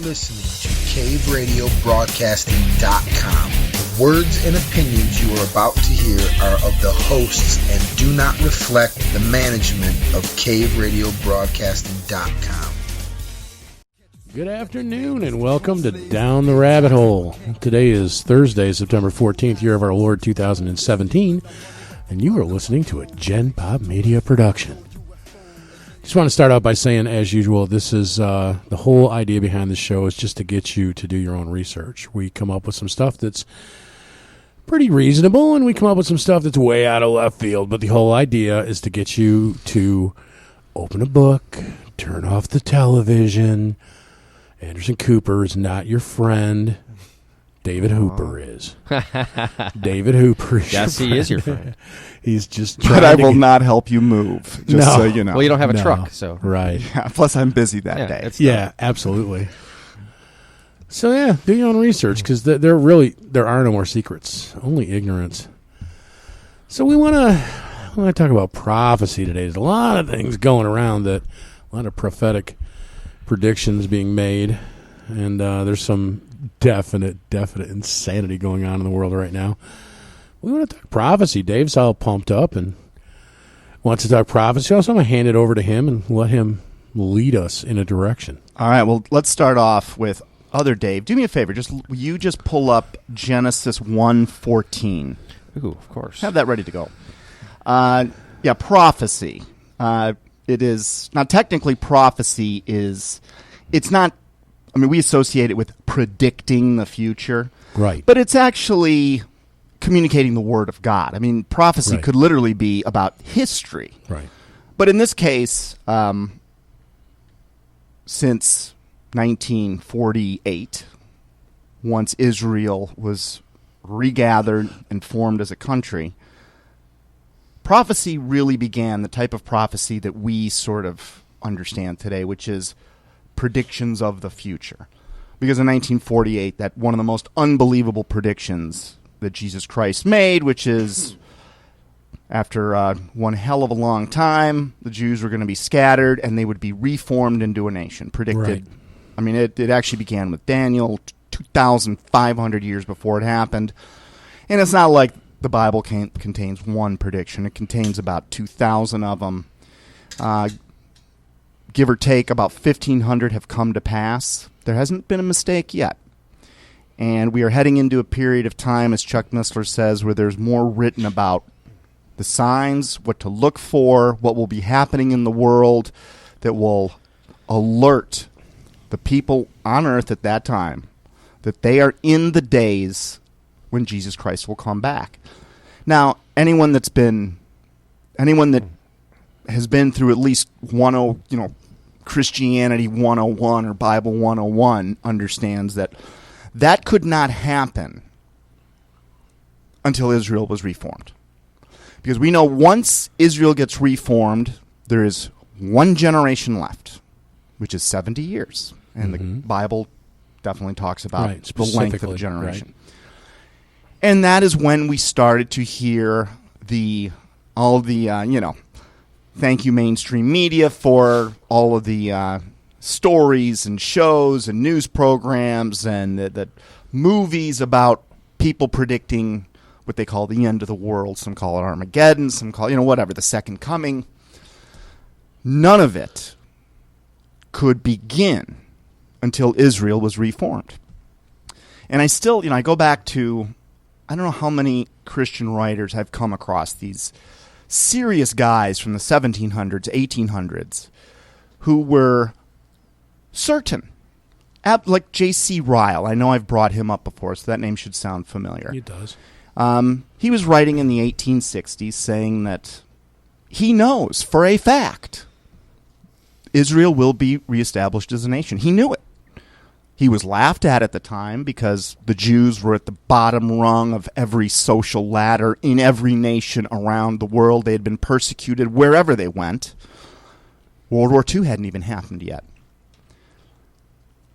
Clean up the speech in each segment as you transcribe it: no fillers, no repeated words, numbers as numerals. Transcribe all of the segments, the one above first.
listening to CaveRadioBroadcasting.com. The words and opinions you are about to hear are of the hosts and do not reflect the management of CaveRadioBroadcasting.com. Good afternoon and welcome to Down the Rabbit Hole. Today is Thursday, September 14th, year of our Lord 2017, and you are listening to a Gen Pop Media production. Just want to start out by saying, as usual, this is the whole idea behind the show is just to get you to do your own research. We come up with some stuff that's pretty reasonable, and we come up with some stuff that's way out of left field, but the whole idea is to get you to open a book, turn off the television. Anderson Cooper is not your friend. David Hooper is. David Hooper is yes, he is your friend. He's just But I will not help you move, just so you know. Well, you don't have a truck, so. Right. Yeah, plus, I'm busy that day. Yeah, absolutely. So, yeah, do your own research, because there are no more secrets, only ignorance. So we want to talk about prophecy today. There's a lot of things going around, a lot of prophetic predictions being made, and there's some definite insanity going on in the world right now. We want to talk prophecy. Dave's all pumped up and wants to talk prophecy. Also, I'm going to hand it over to him and let him lead us in a direction. All right, well, let's start off with other Dave. Do me a favor. You just pull up Genesis 1:14. Ooh, of course. Have that ready to go. Prophecy. It is not technically prophecy it's not, I mean, we associate it with predicting the future. Right. But it's actually communicating the word of God. I mean, prophecy could literally be about history. Right. But in this case, since 1948, once Israel was regathered and formed as a country, prophecy really began, the type of prophecy that we sort of understand today, which is predictions of the future. Because in 1948, that one of the most unbelievable predictions that Jesus Christ made, which is after one hell of a long time, the Jews were going to be scattered and they would be reformed into a nation. Predicted. Right. I mean, it actually began with Daniel 2,500 years before it happened. And it's not like the Bible contains one prediction. It contains about 2,000 of them. Give or take, about 1,500 have come to pass. There hasn't been a mistake yet. And we are heading into a period of time, as Chuck Missler says, where there's more written about the signs, what to look for, what will be happening in the world that will alert the people on earth at that time that they are in the days when Jesus Christ will come back. Now, anyone that has been through at least Christianity 101 or Bible 101 understands that could not happen until Israel was reformed. Because we know once Israel gets reformed, there is one generation left, which is 70 years. And the Bible definitely talks about the length of a generation. Right. And that is when we started to hear all the thank you mainstream media for all of the stories and shows and news programs and the movies about people predicting what they call the end of the world. Some call it Armageddon, some call whatever, the second coming. None of it could begin until Israel was reformed. And I still, I go back to, I don't know how many Christian writers I've come across, these serious guys from the 1700s, 1800s, who were certain, like J.C. Ryle. I know I've brought him up before, so that name should sound familiar. It does. He was writing in the 1860s saying that he knows for a fact Israel will be reestablished as a nation. He knew it. He was laughed at the time because the Jews were at the bottom rung of every social ladder in every nation around the world. They had been persecuted wherever they went. World War II hadn't even happened yet.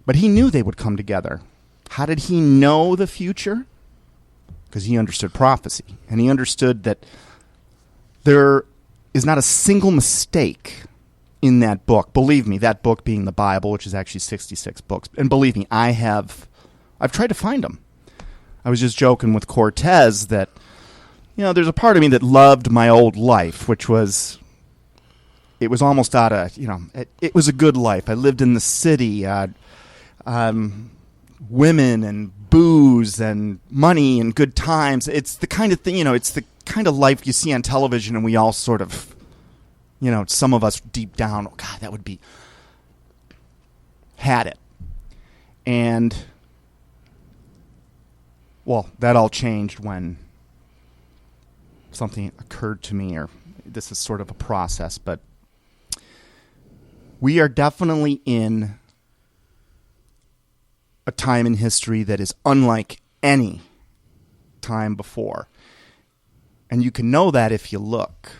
But he knew they would come together. How did he know the future? Because he understood prophecy. And he understood that there is not a single mistake in that book. Believe me, that book being the Bible, which is actually 66 books. And believe me, I've tried to find them. I was just joking with Cortez that, there's a part of me that loved my old life, which was, it was almost out of, it was a good life. I lived in the city, women and booze and money and good times. It's the kind of thing, it's the kind of life you see on television, and we all sort of, some of us deep down, oh God, that would be, had it. And, well, that all changed when something occurred to me, or this is sort of a process, but we are definitely in a time in history that is unlike any time before. And you can know that if you look.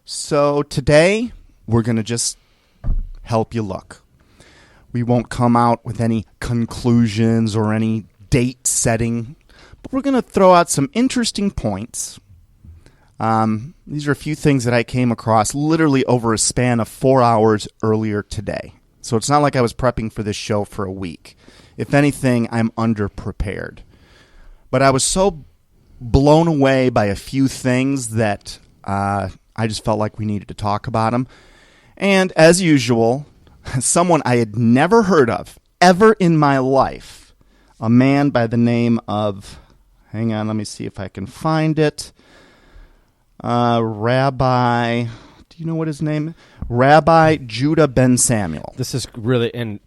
So today, we're going to just help you look. We won't come out with any conclusions or any date setting, but we're going to throw out some interesting points. These are a few things that I came across literally over a span of 4 hours earlier today. So it's not like I was prepping for this show for a week. If anything, I'm underprepared. But I was so blown away by a few things that I just felt like we needed to talk about them. And as usual, someone I had never heard of ever in my life, a man by the name of, hang on, let me see if I can find it, Rabbi, do you know what his name is? Rabbi Judah Ben Samuel. This is really, and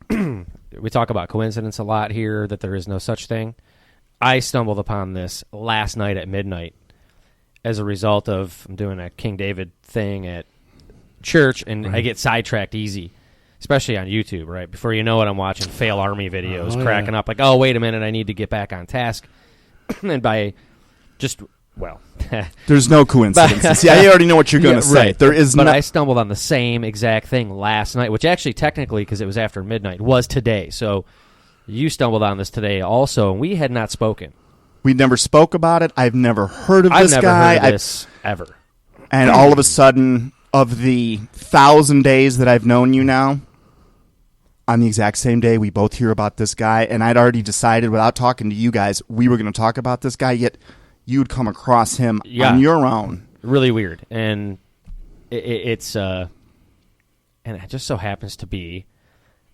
we talk about coincidence a lot here, that there is no such thing. I stumbled upon this last night at midnight as a result of, I'm doing a King David thing at church, and I get sidetracked easy, especially on YouTube, right? Before you know it, I'm watching fail army videos, cracking up like, oh, wait a minute, I need to get back on task. And by just, well... There's no coincidence. See, I already know what you're going to say. Right. There is but I stumbled on the same exact thing last night, which actually technically, because it was after midnight, was today. So you stumbled on this today also, and we had not spoken. We never spoke about it. I've never heard of this guy. I've never heard of this ever. And all of a sudden, of the 1,000 days that I've known you now, on the exact same day, we both hear about this guy, and I'd already decided without talking to you guys, we were going to talk about this guy, yet you'd come across him on your own. Really weird. And it's and it just so happens to be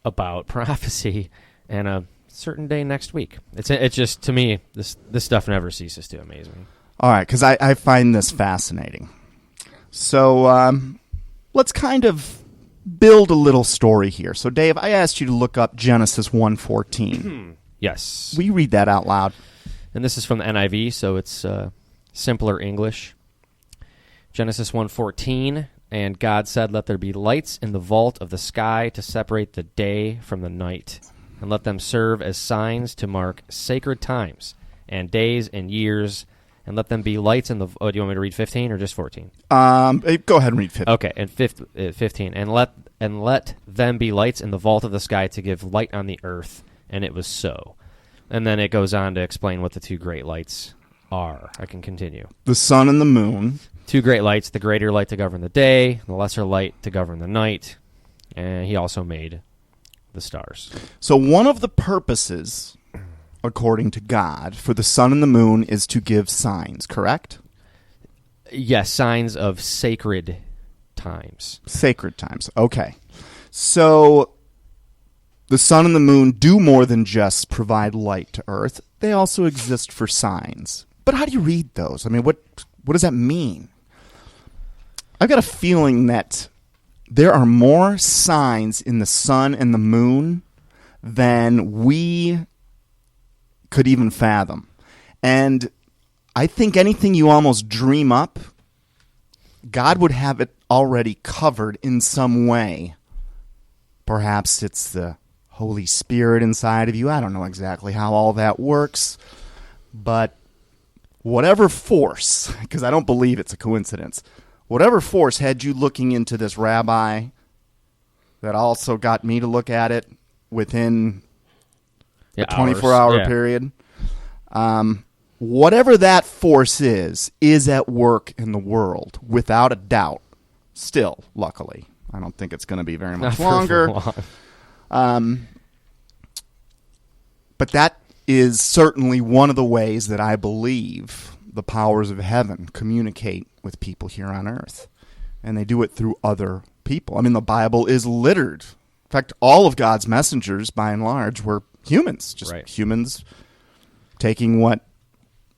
about prophecy and a certain day next week. It's just, to me, this stuff never ceases to amaze me. All right, because I find this fascinating. So let's kind of build a little story here. So, Dave, I asked you to look up Genesis 1:14. Yes. Will you read that out loud? And this is from the NIV, so it's simpler English. Genesis 1:14, and God said, "Let there be lights in the vault of the sky to separate the day from the night, and let them serve as signs to mark sacred times and days and years, and let them be lights in the..." Oh, do you want me to read 15 or just 14? Go ahead and read 15. Okay, and 15. And let them be lights in the vault of the sky to give light on the earth, and it was so. And then it goes on to explain what the two great lights are. I can continue. The sun and the moon. Two great lights, the greater light to govern the day, the lesser light to govern the night. And he also made the stars. So one of the purposes, according to God, for the sun and the moon is to give signs, correct? Yes, signs of sacred times. Sacred times, okay. So the sun and the moon do more than just provide light to earth. They also exist for signs. But how do you read those? I mean, what does that mean? I've got a feeling that there are more signs in the sun and the moon than we could even fathom. And I think anything you almost dream up, God would have it already covered in some way. Perhaps it's the Holy Spirit inside of you. I don't know exactly how all that works. But whatever force, because I don't believe it's a coincidence, whatever force had you looking into this, Rabbi, that also got me to look at it within a 24-hour period. Whatever that force is at work in the world, without a doubt, still, luckily. I don't think it's going to be very Not much for longer. long. But that is certainly one of the ways that I believe the powers of heaven communicate with people here on earth. And they do it through other people. I mean, the Bible is littered. In fact, all of God's messengers, by and large, were humans. Just Right. humans taking what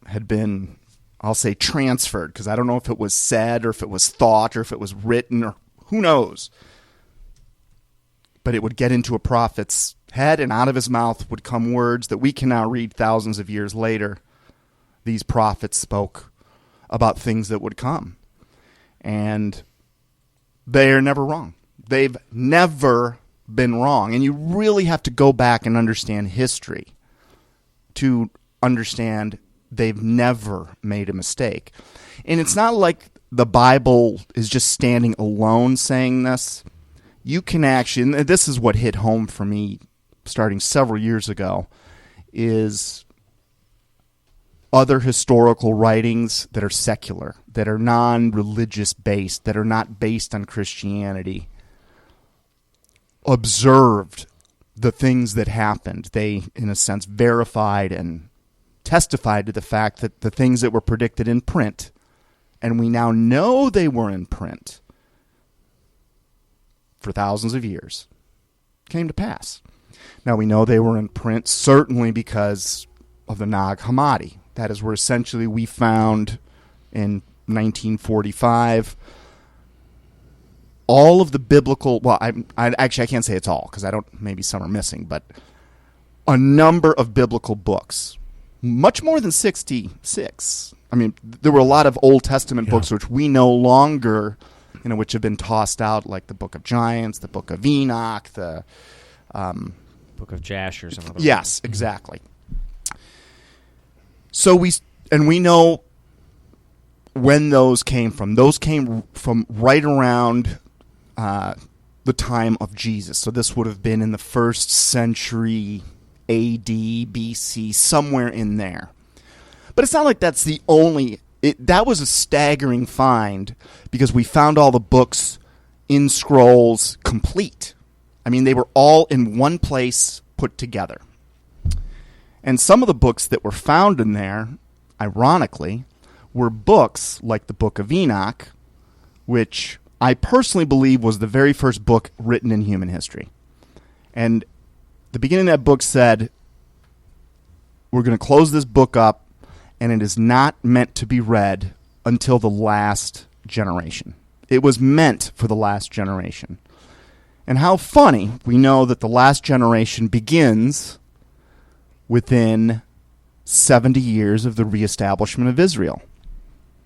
had been, I'll say, transferred, because I don't know if it was said or if it was thought or if it was written or who knows. But it would get into a prophet's head, and out of his mouth would come words that we can now read thousands of years later. These prophets spoke about things that would come. And they are never wrong. They've never been wrong. And you really have to go back and understand history to understand they've never made a mistake. And it's not like the Bible is just standing alone saying this. You can actually, and this is what hit home for me starting several years ago, is other historical writings that are secular, that are non-religious based, that are not based on Christianity, observed the things that happened. They, in a sense, verified and testified to the fact that the things that were predicted in print, and we now know they were in print for thousands of years, came to pass. Now, we know they were in print certainly because of the Nag Hammadi. That is where essentially we found in 1945 all of the biblical, well, I can't say it's all, because I don't, maybe some are missing, but a number of biblical books, much more than 66. I mean, there were a lot of Old Testament books which we no longer, which have been tossed out, like the Book of Giants, the Book of Enoch, the Book of Jasher. Yes, exactly. So we know when those came from. Those came from right around the time of Jesus. So this would have been in the 1st century A.D., B.C., somewhere in there. But it's not like that's the only... that was a staggering find because we found all the books in scrolls complete. I mean, they were all in one place put together. And some of the books that were found in there, ironically, were books like the Book of Enoch, which I personally believe was the very first book written in human history. And the beginning of that book said, we're going to close this book up, and it is not meant to be read until the last generation. It was meant for the last generation. And how funny, we know that the last generation begins within 70 years of the reestablishment of Israel.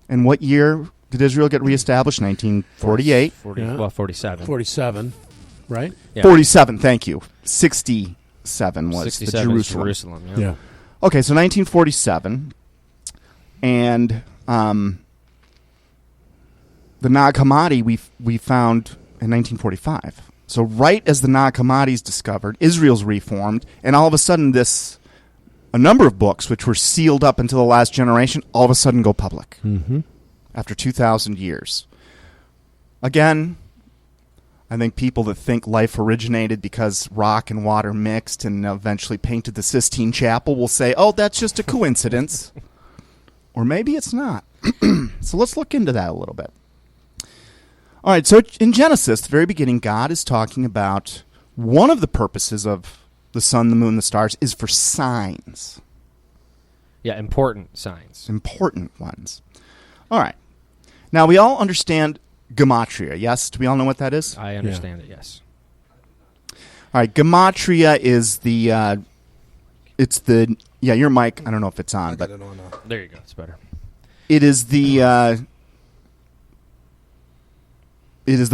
And what year did Israel get reestablished? 1948. 47. 47, right? Yeah. 47, thank you. 67 was 67 the is Jerusalem. Jerusalem, yeah. Okay, so 1947, and the Nag Hammadi we found in 1945. So right as the Nag Hammadi is discovered, Israel's reformed, and all of a sudden a number of books which were sealed up until the last generation all of a sudden go public after 2,000 years. Again, I think people that think life originated because rock and water mixed and eventually painted the Sistine Chapel will say, oh, that's just a coincidence. Or maybe it's not. So let's look into that a little bit. All right, so in Genesis, the very beginning, God is talking about one of the purposes of the sun, the moon, the stars is for signs. Yeah, important signs. Important ones. All right. Now, we all understand gematria, yes? Do we all know what that is? I understand it, yes. All right, gematria is the, your mic, I don't know if it's on, but There you go, it's better. it is the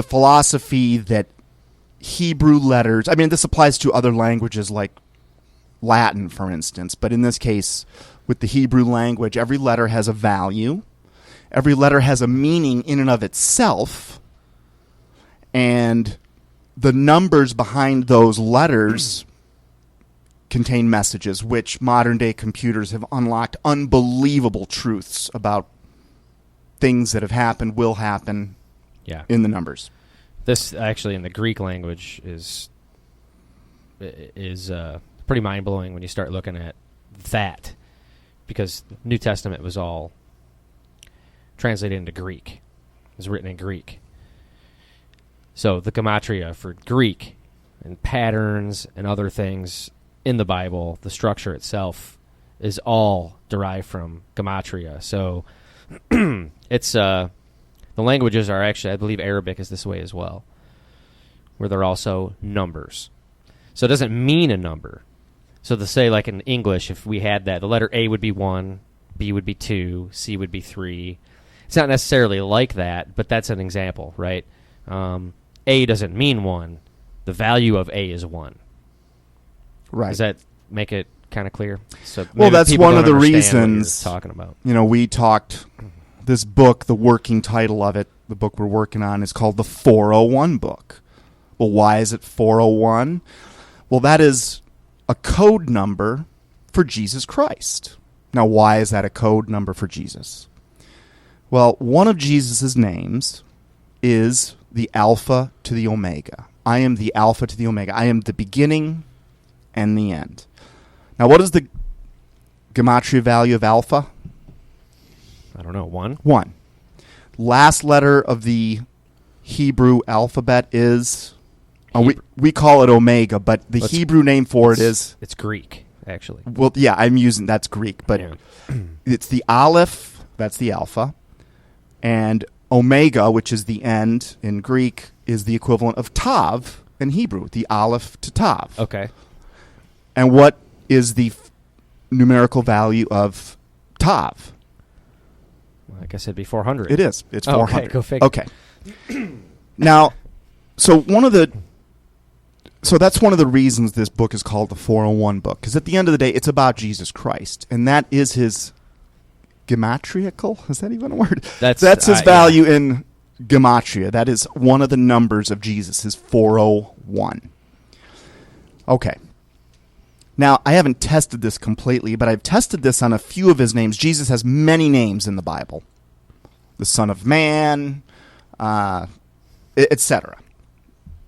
philosophy that Hebrew letters, I mean, this applies to other languages like Latin, for instance, but in this case, with the Hebrew language, every letter has a value. Every letter has a meaning in and of itself, and the numbers behind those letters contain messages, which modern-day computers have unlocked unbelievable truths about things that have happened, will happen Yeah. in the numbers. This actually in the Greek language is pretty mind-blowing when you start looking at that, because the New Testament was all translated into Greek. It was written in Greek. So the gematria for Greek and patterns and other things in the Bible, the structure itself is all derived from gematria. So it's the languages are actually, I believe Arabic is this way as well, where they're also numbers. So it doesn't mean a number. So to say, like in English, if we had that, the letter A would be 1, B would be 2, C would be 3. It's not necessarily like that, but that's an example, right? A doesn't mean 1. The value of A is 1. Right. Does that make it kind of clear? So well, that's people one don't of the understand what you're reasons talking about. We talked, this book, the working title of it, the book we're working on, is called the 401 book. Well, why is it 401? Well, that is a code number for Jesus Christ. Now, why is that a code number for Jesus? Well, one of Jesus' names is the Alpha to the Omega. I am the Alpha to the Omega. I am the beginning and the end. Now, what is the gematria value of Alpha? I don't know, 1? 1. Last letter of the Hebrew alphabet is... we call it Omega, but the Hebrew name for it is... It's Greek, actually. Well, yeah, I'm using... That's Greek, but it's the Aleph, that's the Alpha, and Omega, which is the end in Greek, is the equivalent of Tav in Hebrew, the Aleph to Tav. Okay. And what is the numerical value of Tav? Well, I guess it'd be 400. It is. It's 400. Okay, go figure. Okay. Now, so that's one of the reasons this book is called the 401 book, because at the end of the day, it's about Jesus Christ, and that is his gematriacal. Is that even a word? That's his value in gematria. That is one of the numbers of Jesus, his 401. Okay. Now, I haven't tested this completely, but I've tested this on a few of his names. Jesus has many names in the Bible. The Son of Man, etc.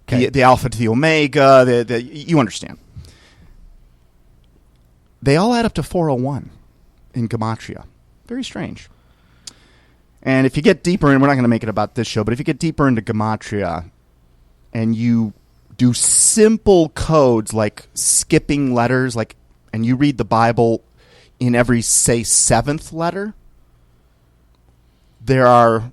Okay. The Alpha to the Omega, you understand. They all add up to 401 in gematria. Very strange. And if you get deeper, and we're not going to make it about this show, but if you get deeper into gematria and you do simple codes like skipping letters, and you read the Bible in every, say, 7th letter, there are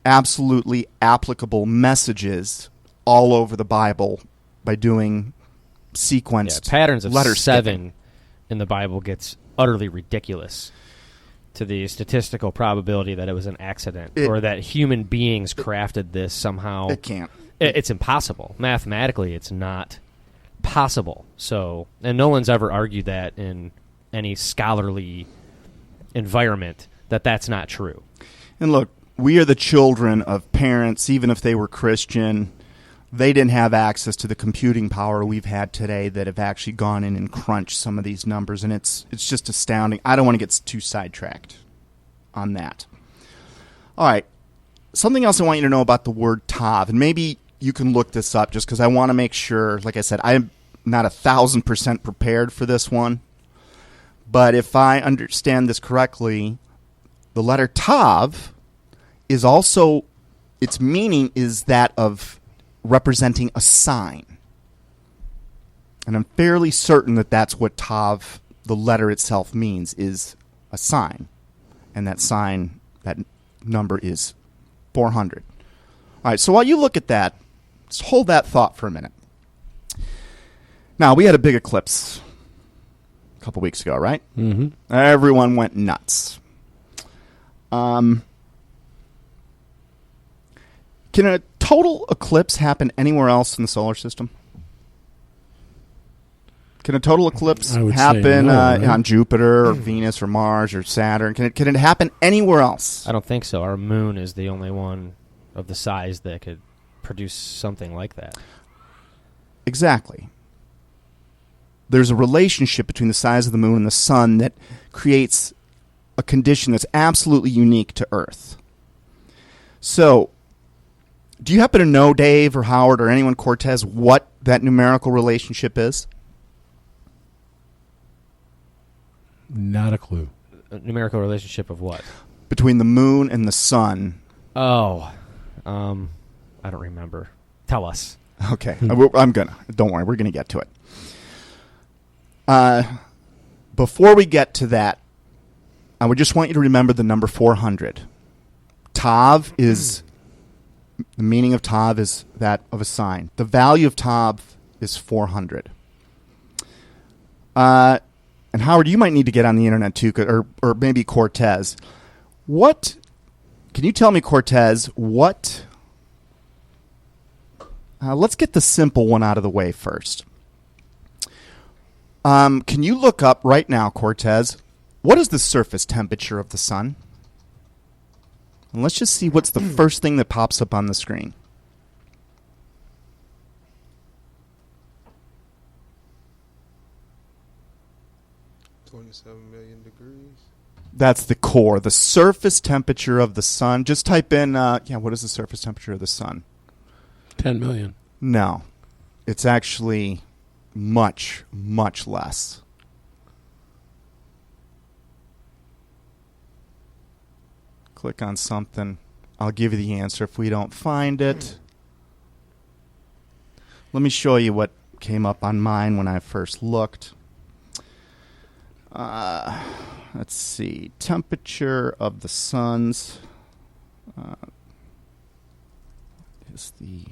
absolutely applicable messages all over the Bible by doing sequenced patterns of letter 7 skipping. In the Bible gets utterly ridiculous to the statistical probability that it was an accident or that human beings crafted this somehow. It can't. It's impossible. Mathematically, it's not possible. So, and no one's ever argued that in any scholarly environment that that's not true. And look, we are the children of parents, even if they were Christian. They didn't have access to the computing power we've had today that have actually gone in and crunched some of these numbers, and it's just astounding. I don't want to get too sidetracked on that. All right. Something else I want you to know about the word Tav, and maybe you can look this up just because I want to make sure, like I said, I'm not 1,000% prepared for this one. But if I understand this correctly, the letter Tav is also, its meaning is that of representing a sign. And I'm fairly certain that that's what Tav, the letter itself, means, is a sign. And that sign, that number is 400. All right, so while you look at that, just hold that thought for a minute. Now, we had a big eclipse a couple weeks ago, right? Mm-hmm. Everyone went nuts. Can a total eclipse happen anywhere else in the solar system? Can a total eclipse happen right? on Jupiter or Venus or Mars or Saturn? Can it happen anywhere else? I don't think so. Our moon is the only one of the size that could produce something like that. Exactly. There's a relationship between the size of the moon and the sun that creates a condition that's absolutely unique to Earth. So, Do you happen to know, Dave or Howard or anyone, Cortez, what that numerical relationship is? Not a clue. A numerical relationship of what? Between the moon and the sun. Oh, I don't remember. Tell us. Okay. I'm going to. Don't worry. We're going to get to it. Before we get to that, I would just want you to remember the number 400. Tav is... The meaning of Tav is that of a sign. The value of Tav is 400. And Howard, you might need to get on the internet too, or maybe Cortez. What can you tell me, Cortez? What? Let's get the simple one out of the way first. Can you look up right now, Cortez? What is the surface temperature of the sun? And let's just see what's the first thing that pops up on the screen. $27 million degrees. That's the core. The surface temperature of the sun. Just type in, what is the surface temperature of the sun? 10 million. No. It's actually much, much less. Click on something. I'll give you the answer if we don't find it. Let me show you what came up on mine when I first looked. Let's see. Temperature of the suns is the...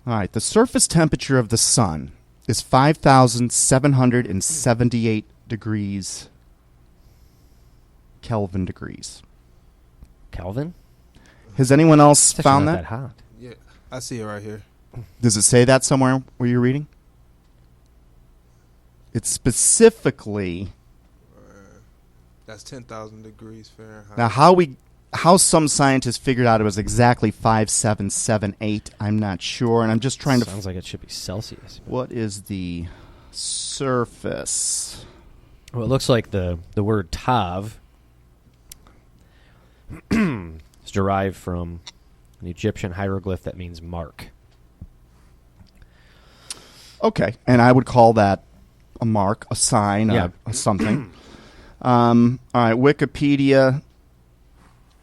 All right, the surface temperature of the sun is 5,778 degrees Kelvin degrees. Kelvin? Has anyone else It's actually found not that? that hot. Yeah, I see it right here. Does it say that somewhere where you're reading? It's specifically... That's 10,000 degrees Fahrenheit. Now, how some scientists figured out it was exactly 5,778, I'm not sure, and I'm just trying to... Sounds like it should be Celsius. What is the surface? Well, it looks like the word Tav is derived from an Egyptian hieroglyph that means mark. Okay, and I would call that a mark, a sign, Yeah. a something. All right, Wikipedia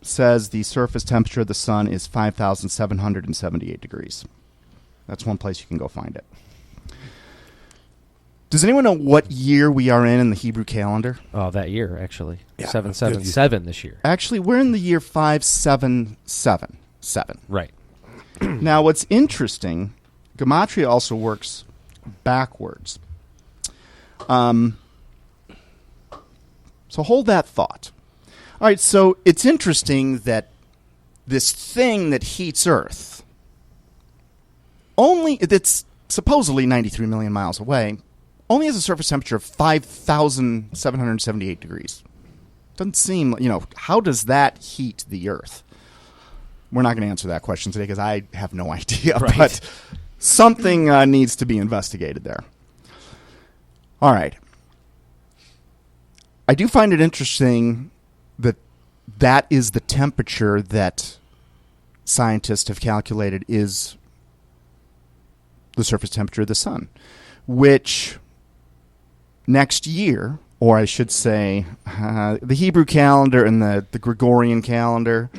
says the surface temperature of the sun is 5,778 degrees. That's one place you can go find it. Does anyone know what year we are in the Hebrew calendar? Oh, that year, actually. Yeah, 777 this year. Actually, we're in the year 5777. Right. Now, what's interesting, gematria also works backwards. So hold that thought. All right, so it's interesting that this thing that heats Earth, it's supposedly 93 million miles away, only has a surface temperature of 5,778 degrees. Doesn't seem, how does that heat the Earth? We're not going to answer that question today because I have no idea, Right. but something needs to be investigated there. All right. I do find it interesting that is the temperature that scientists have calculated is the surface temperature of the sun, which next year, or I should say the Hebrew calendar and the Gregorian calendar,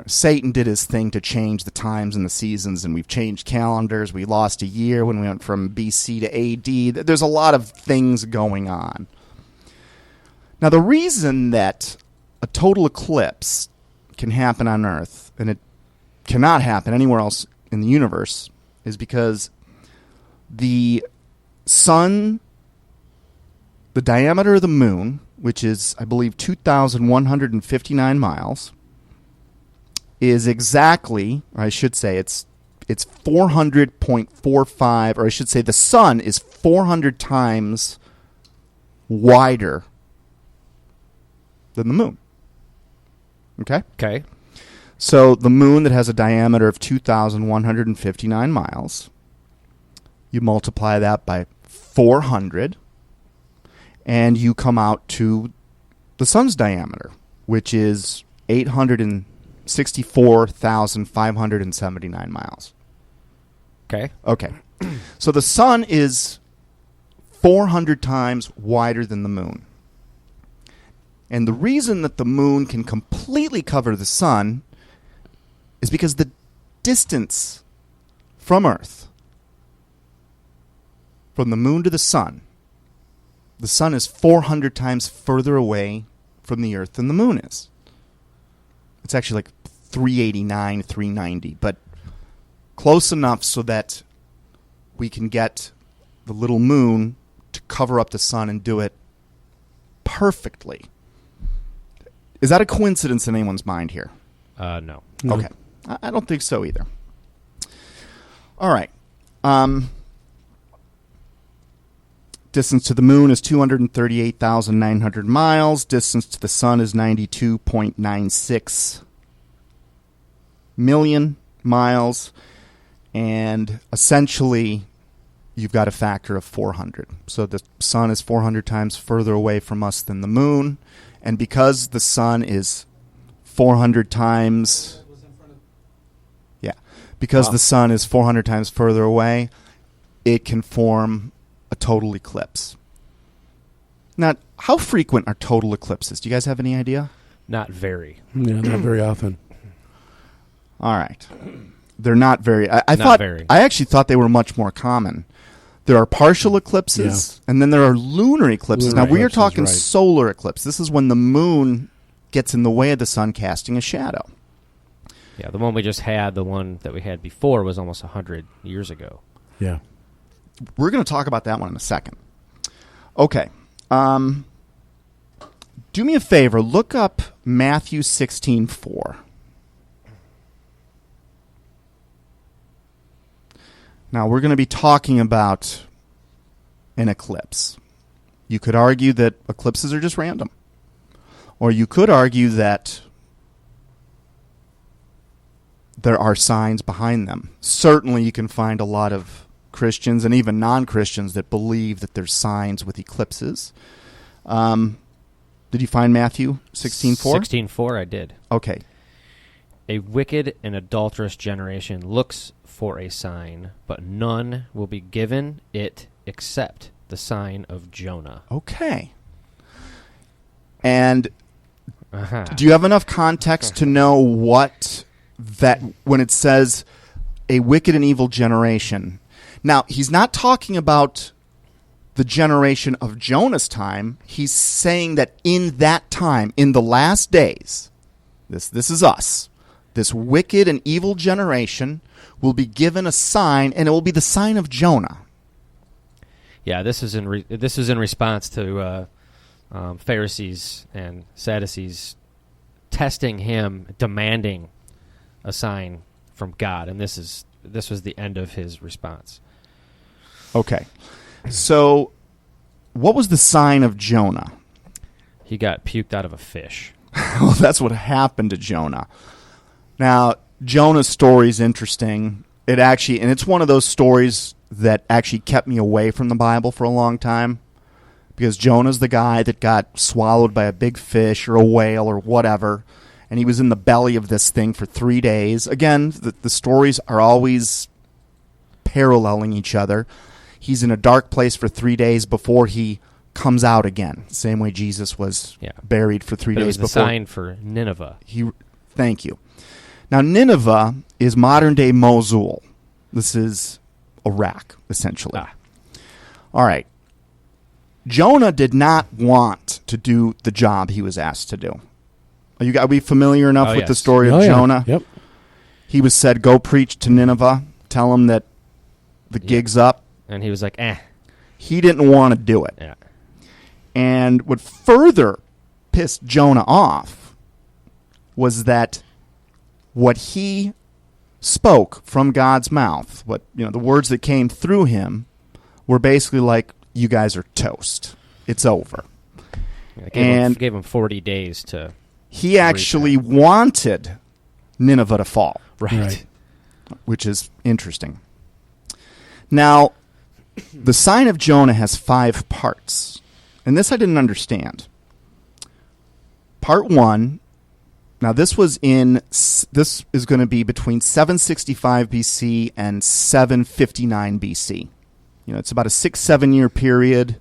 Satan did his thing to change the times and the seasons, and we've changed calendars. We lost a year when we went from BC to AD. There's a lot of things going on. Now, the reason that a total eclipse can happen on Earth and it cannot happen anywhere else in the universe is because the sun, the diameter of the moon, which is, I believe, 2,159 miles, is exactly, or I should say it's 400.45, or I should say the sun is 400 times wider than the moon. Okay? Okay. So the moon that has a diameter of 2,159 miles, you multiply that by 400, and you come out to the sun's diameter, which is 864,579 miles. Okay. Okay. So the sun is 400 times wider than the moon. And the reason that the moon can completely cover the sun is because the distance from Earth, from the moon to the sun is 400 times further away from the Earth than the moon is. It's actually like 389, 390, but close enough so that we can get the little moon to cover up the sun and do it perfectly. Is that a coincidence in anyone's mind here? No. Okay. I don't think so either. All right. Distance to the moon is 238,900 miles. Distance to the sun is 92.96 million miles. And essentially, you've got a factor of 400. So the sun is 400 times further away from us than the moon. And because the sun is 400 times... Because the sun is 400 times further away, it can form a total eclipse. Now, how frequent are total eclipses? Do you guys have any idea? Not very. Yeah, not very often. All right. They're not very. I actually thought they were much more common. There are partial eclipses, and then there are lunar eclipses. Now, we are talking solar eclipse. This is when the moon gets in the way of the sun, casting a shadow. Yeah, the one we just had, the one that we had before, was almost 100 years ago. Yeah. We're going to talk about that one in a second. Okay. Do me a favor. Look up Matthew 16:4. Now, we're going to be talking about an eclipse. You could argue that eclipses are just random. Or you could argue that there are signs behind them. Certainly you can find a lot of Christians and even non-Christians that believe that there's signs with eclipses. Did you find Matthew 16:4? 16:4, I did. Okay. A wicked and adulterous generation looks for a sign, but none will be given it except the sign of Jonah. Okay. And do you have enough context to know what that, when it says a wicked and evil generation? Now, he's not talking about the generation of Jonah's time. He's saying that in that time, in the last days, this is us, this wicked and evil generation will be given a sign, and it will be the sign of Jonah. Yeah, this is in response to Pharisees and Sadducees testing him, demanding a sign from God, and this was the end of his response. Okay. So, what was the sign of Jonah? He got puked out of a fish. Well, that's what happened to Jonah. Now, Jonah's story is interesting. And it's one of those stories that actually kept me away from the Bible for a long time, because Jonah's the guy that got swallowed by a big fish or a whale or whatever, and he was in the belly of this thing for 3 days. Again, the stories are always paralleling each other. He's in a dark place for 3 days before he comes out again. Same way Jesus was buried for 3 days before. It was the sign for Nineveh. Thank you. Now, Nineveh is modern-day Mosul. This is Iraq, essentially. All right. Jonah did not want to do the job he was asked to do. Are we familiar enough with the story of Jonah? Yep. He was said, go preach to Nineveh, tell them that the gig's up. And he was like, He didn't want to do it. Yeah. And what further pissed Jonah off was that what he spoke from God's mouth, the words that came through him, were basically like, you guys are toast. It's over. Gave him 40 days to... He actually wanted Nineveh to fall. Right. Which is interesting. Now, the sign of Jonah has 5 parts. And this I didn't understand. Part 1, now this is going to be between 765 BC and 759 BC. You know, it's about a 6-7 year period.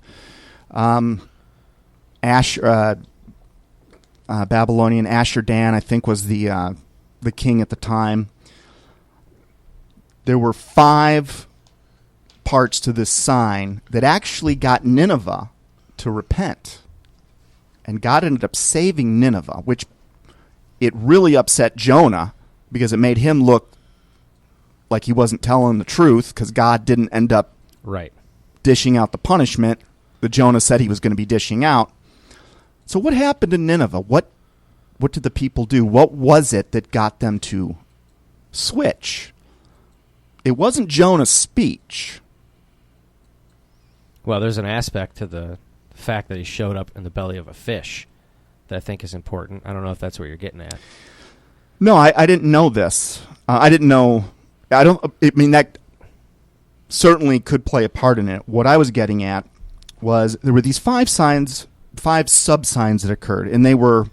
Babylonian Ashur-dan, I think, was the king at the time. There were 5 parts to this sign that actually got Nineveh to repent. And God ended up saving Nineveh, which it really upset Jonah because it made him look like he wasn't telling the truth because God didn't end up dishing out the punishment that Jonah said he was going to be dishing out. So what happened in Nineveh? What did the people do? What was it that got them to switch? It wasn't Jonah's speech. Well, there's an aspect to the fact that he showed up in the belly of a fish that I think is important. I don't know if that's what you're getting at. No, I didn't know this. I didn't know. That certainly could play a part in it. What I was getting at was there were these 5 sub-signs that occurred, and they were,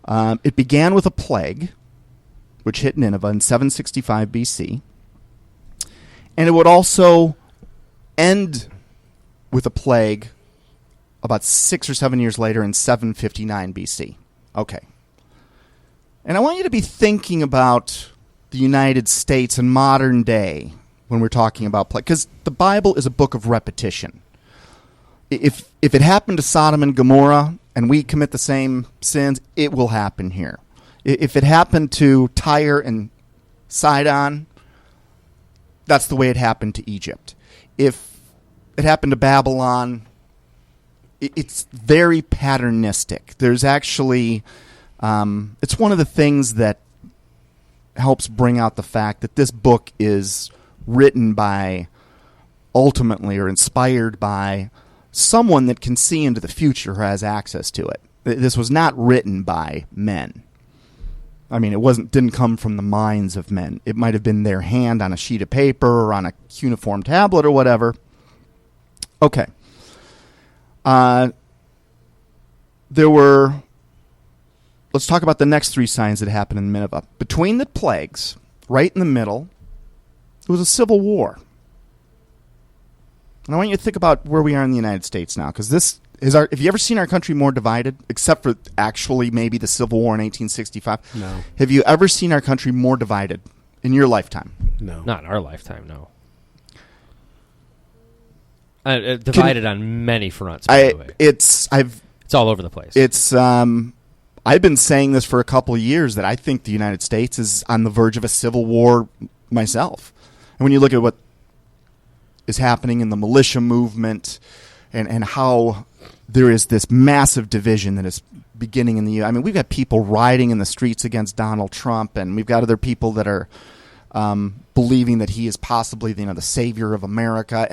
it began with a plague, which hit Nineveh in 765 BC, and it would also end with a plague about 6 or 7 years later in 759 BC. Okay. And I want you to be thinking about the United States in modern day when we're talking about plague, because the Bible is a book of repetition. If it happened to Sodom and Gomorrah and we commit the same sins, it will happen here. If it happened to Tyre and Sidon, that's the way it happened to Egypt. If it happened to Babylon, it's very patternistic. There's actually, it's one of the things that helps bring out the fact that this book is written by, ultimately, or inspired by someone that can see into the future or has access to it. This was not written by men. I mean, didn't come from the minds of men. It might have been their hand on a sheet of paper or on a cuneiform tablet or whatever. Okay. Let's talk about the next 3 signs that happened in Nineveh. Between the plagues, right in the middle, there was a civil war. And I want you to think about where we are in the United States now, because have you ever seen our country more divided, except for actually maybe the Civil War in 1865? No. Have you ever seen our country more divided in your lifetime? No. Not in our lifetime, no. Divided on many fronts, by the way. It's all over the place. I've been saying this for a couple of years that I think the United States is on the verge of a civil war myself. And when you look at what is happening in the militia movement and how there is this massive division that is beginning in the U.S. I mean, we've got people rioting in the streets against Donald Trump, and we've got other people that are believing that he is possibly the savior of America.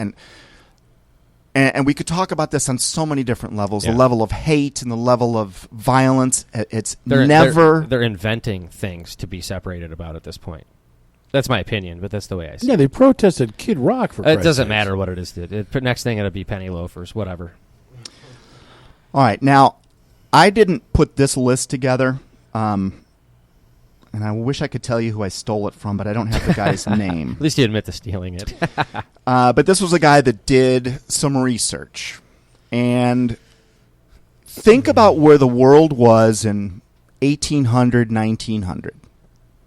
And we could talk about this on so many different levels. Yeah. The level of hate and the level of violence. They're inventing things to be separated about at this point. That's my opinion, but that's the way I see it. Yeah, they protested Kid Rock for Christ's It doesn't sakes. matter what it is. Next thing it'll be penny loafers, whatever. All right. Now, I didn't put this list together, and I wish I could tell you who I stole it from, but I don't have the guy's name. At least you admit to stealing it. But this was a guy that did some research. And think about where the world was in 1800, 1900.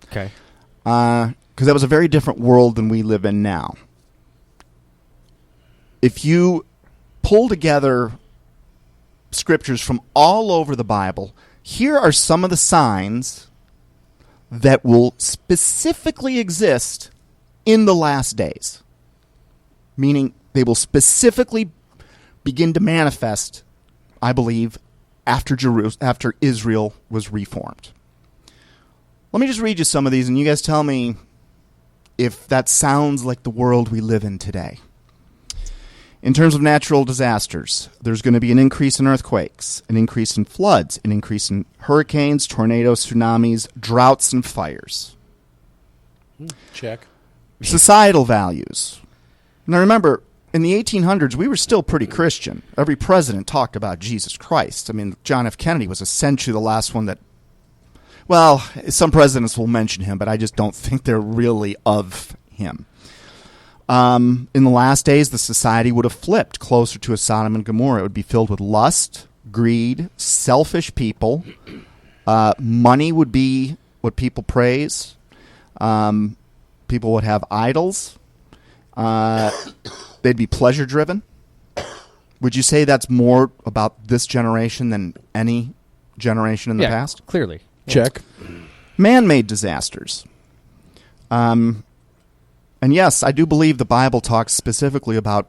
Okay. Because that was a very different world than we live in now. If you pull together scriptures from all over the Bible, here are some of the signs that will specifically exist in the last days. Meaning they will specifically begin to manifest, I believe, after Israel was reformed. Let me just read you some of these, and you guys tell me if that sounds like the world we live in today. In terms of natural disasters, there's going to be an increase in earthquakes, an increase in floods, an increase in hurricanes, tornadoes, tsunamis, droughts, and fires. Check. Societal values. Now remember, in the 1800s, we were still pretty Christian. Every president talked about Jesus Christ. I mean, John F. Kennedy was essentially the last one that, well, some presidents will mention him, but I just don't think they're really of him. In the last days, the society would have flipped closer to a Sodom and Gomorrah. It would be filled with lust, greed, selfish people. Money would be what people praise. People would have idols. They'd be pleasure-driven. Would you say that's more about this generation than any generation in the past? Clearly. Check. Man-made disasters. And yes, I do believe the Bible talks specifically about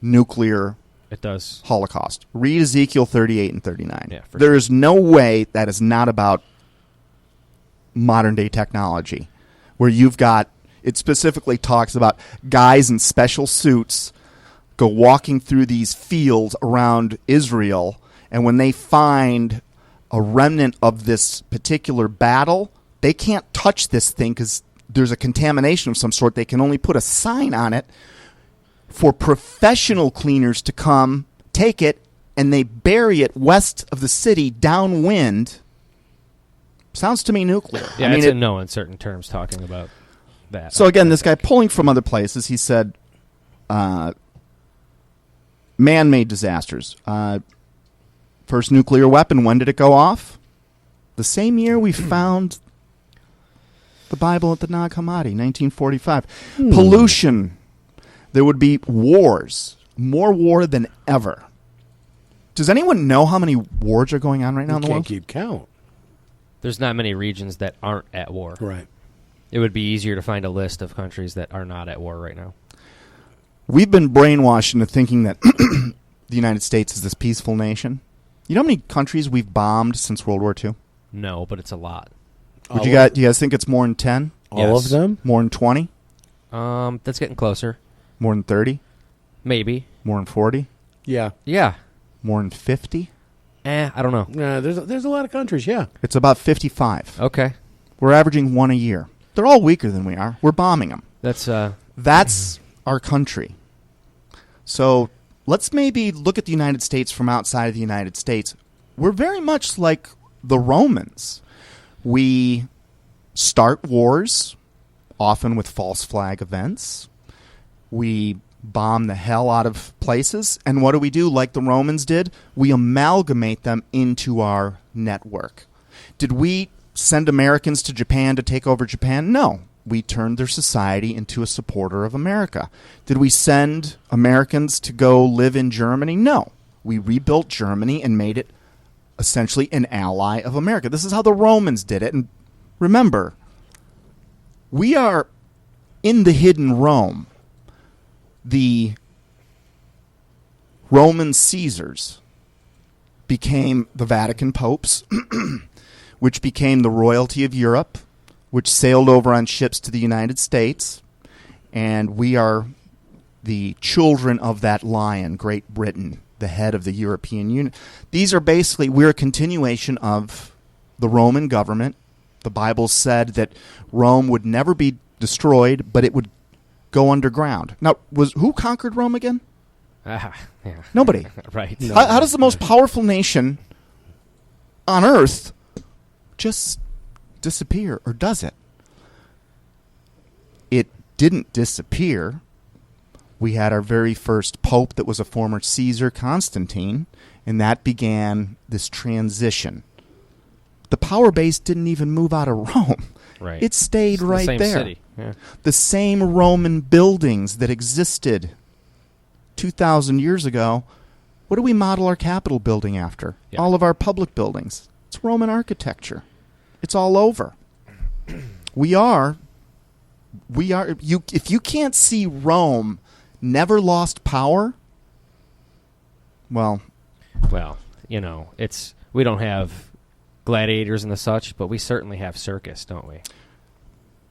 nuclear It does. holocaust. Read Ezekiel 38 and 39. Yeah, for there is no way that is not about modern-day technology, where you've got, it specifically talks about guys in special suits go walking through these fields around Israel, and when they find a remnant of this particular battle, they can't touch this thing because there's a contamination of some sort. They can only put a sign on it for professional cleaners to come take it, and they bury it west of the city downwind. Sounds to me nuclear. Yeah, I mean, it's in no uncertain terms talking about that. So again, this guy pulling from other places, he said, man-made disasters. First nuclear weapon, when did it go off? The same year we found the Bible at the Nag Hammadi, 1945. Pollution. There would be wars. More war than ever. Does anyone know how many wars are going on right now in the Can't world? keep count. There's not many regions that aren't at war. Right. It would be easier to find a list of countries that are not at war right now. We've been brainwashed into thinking that the United States is this peaceful nation. You know how many countries we've bombed since World War II? No, but it's a lot. Do you guys think it's more than 10? All Yes. of them? More than 20? That's getting closer. More than 30? Maybe. More than 40? Yeah. Yeah. More than 50? I don't know. There's a lot of countries, yeah. It's about 55. Okay. We're averaging one a year. They're all weaker than we are. We're bombing them. That's That's our country. So let's maybe look at the United States from outside of the United States. We're very much like the Romans. We start wars, often with false flag events. We bomb the hell out of places. And what do? Like the Romans did? We amalgamate them into our network. Did we send Americans to Japan to take over Japan? No. We turned their society into a supporter of America. Did we send Americans to go live in Germany? No. We rebuilt Germany and made it essentially an ally of America. This is how the Romans did it. And remember, we are in the hidden Rome. The Roman Caesars became the Vatican popes, which became the royalty of Europe, which sailed over on ships to the United States, and we are the children of that lion, Great Britain, the head of the European Union. These are basically, we're a continuation of the Roman government. The Bible said that Rome would never be destroyed, but it would go underground. Now, who conquered Rome again? yeah. Nobody. Right. No. How does the most powerful nation on earth just disappear, or does it? It didn't disappear. We had our very first pope that was a former Caesar, Constantine, and that began this transition. The power base didn't even move out of Rome. Right. It stayed It's the right same there. City. Yeah. The same Roman buildings that existed 2,000 years ago. What do we model our Capitol building after? Yeah. All of our public buildings. It's Roman architecture. It's all over. If you can't see Rome never lost power, well, we don't have gladiators and the such, but we certainly have circus, don't we?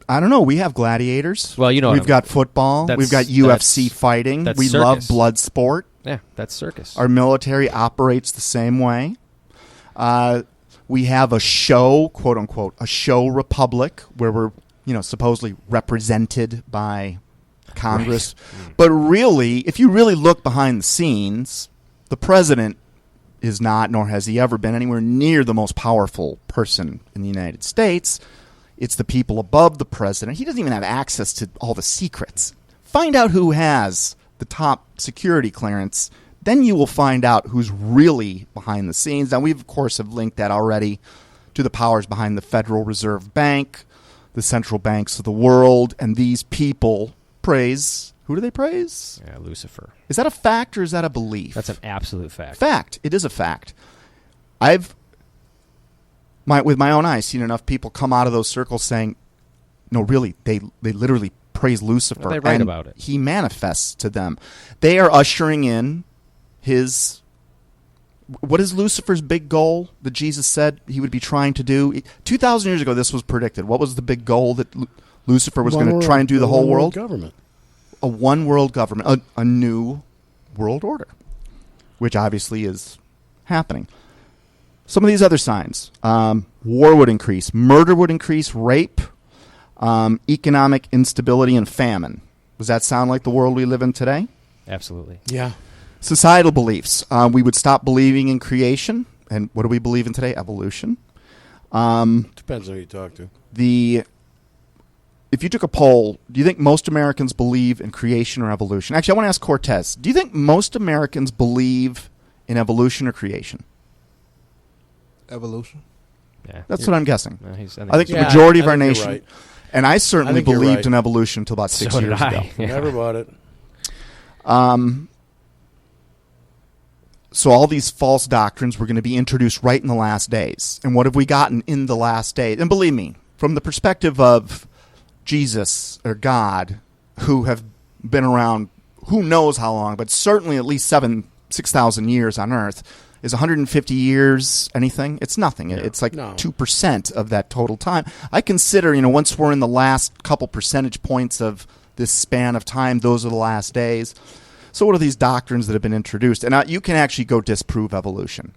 I don't know. We have gladiators. Well, we've got football. We've got UFC fighting. that's We love circus. blood sport. Yeah, that's circus. Our military operates the same way. We have a show, quote unquote, a show republic where we're, supposedly represented by Congress. Right. But really, if you really look behind the scenes, the president is not, nor has he ever been, anywhere near the most powerful person in the United States. It's the people above the president. He doesn't even have access to all the secrets. Find out who has the top security clearance. Then you will find out who's really behind the scenes. Now, we, of course, have linked that already to the powers behind the Federal Reserve Bank, the central banks of the world, and these people praise. Who do they praise? Yeah, Lucifer. Is that a fact or is that a belief? That's an absolute fact. Fact. It is a fact. I've, with my own eyes, seen enough people come out of those circles saying, no, really, they literally praise Lucifer. They write and about it. He manifests to them. They are ushering in his... What is Lucifer's big goal that Jesus said he would be trying to do? 2,000 years ago, this was predicted. What was the big goal that Lucifer was going to try and do the whole world? Government. A one-world government, a new world order, which obviously is happening. Some of these other signs. War would increase. Murder would increase. Rape. Economic instability and famine. Does that sound like the world we live in today? Absolutely. Yeah. Societal beliefs. We would stop believing in creation. And what do we believe in today? Evolution. Depends on who you talk to. If you took a poll, do you think most Americans believe in creation or evolution? Actually, I want to ask Cortez. Do you think most Americans believe in evolution or creation? Evolution. Yeah. That's what I'm guessing. No, I think the majority of our nation, right. And I certainly believed in evolution until about 6 years ago. Yeah. Never bought it. So all these false doctrines were going to be introduced right in the last days. And what have we gotten in the last days? And believe me, from the perspective of Jesus or God, who have been around who knows how long, but certainly at least 6,000 years on Earth, is 150 years anything? It's nothing. Yeah. It's like 2% of that total time. I consider, once we're in the last couple percentage points of this span of time, those are the last days. So what are these doctrines that have been introduced? And you can actually go disprove evolution.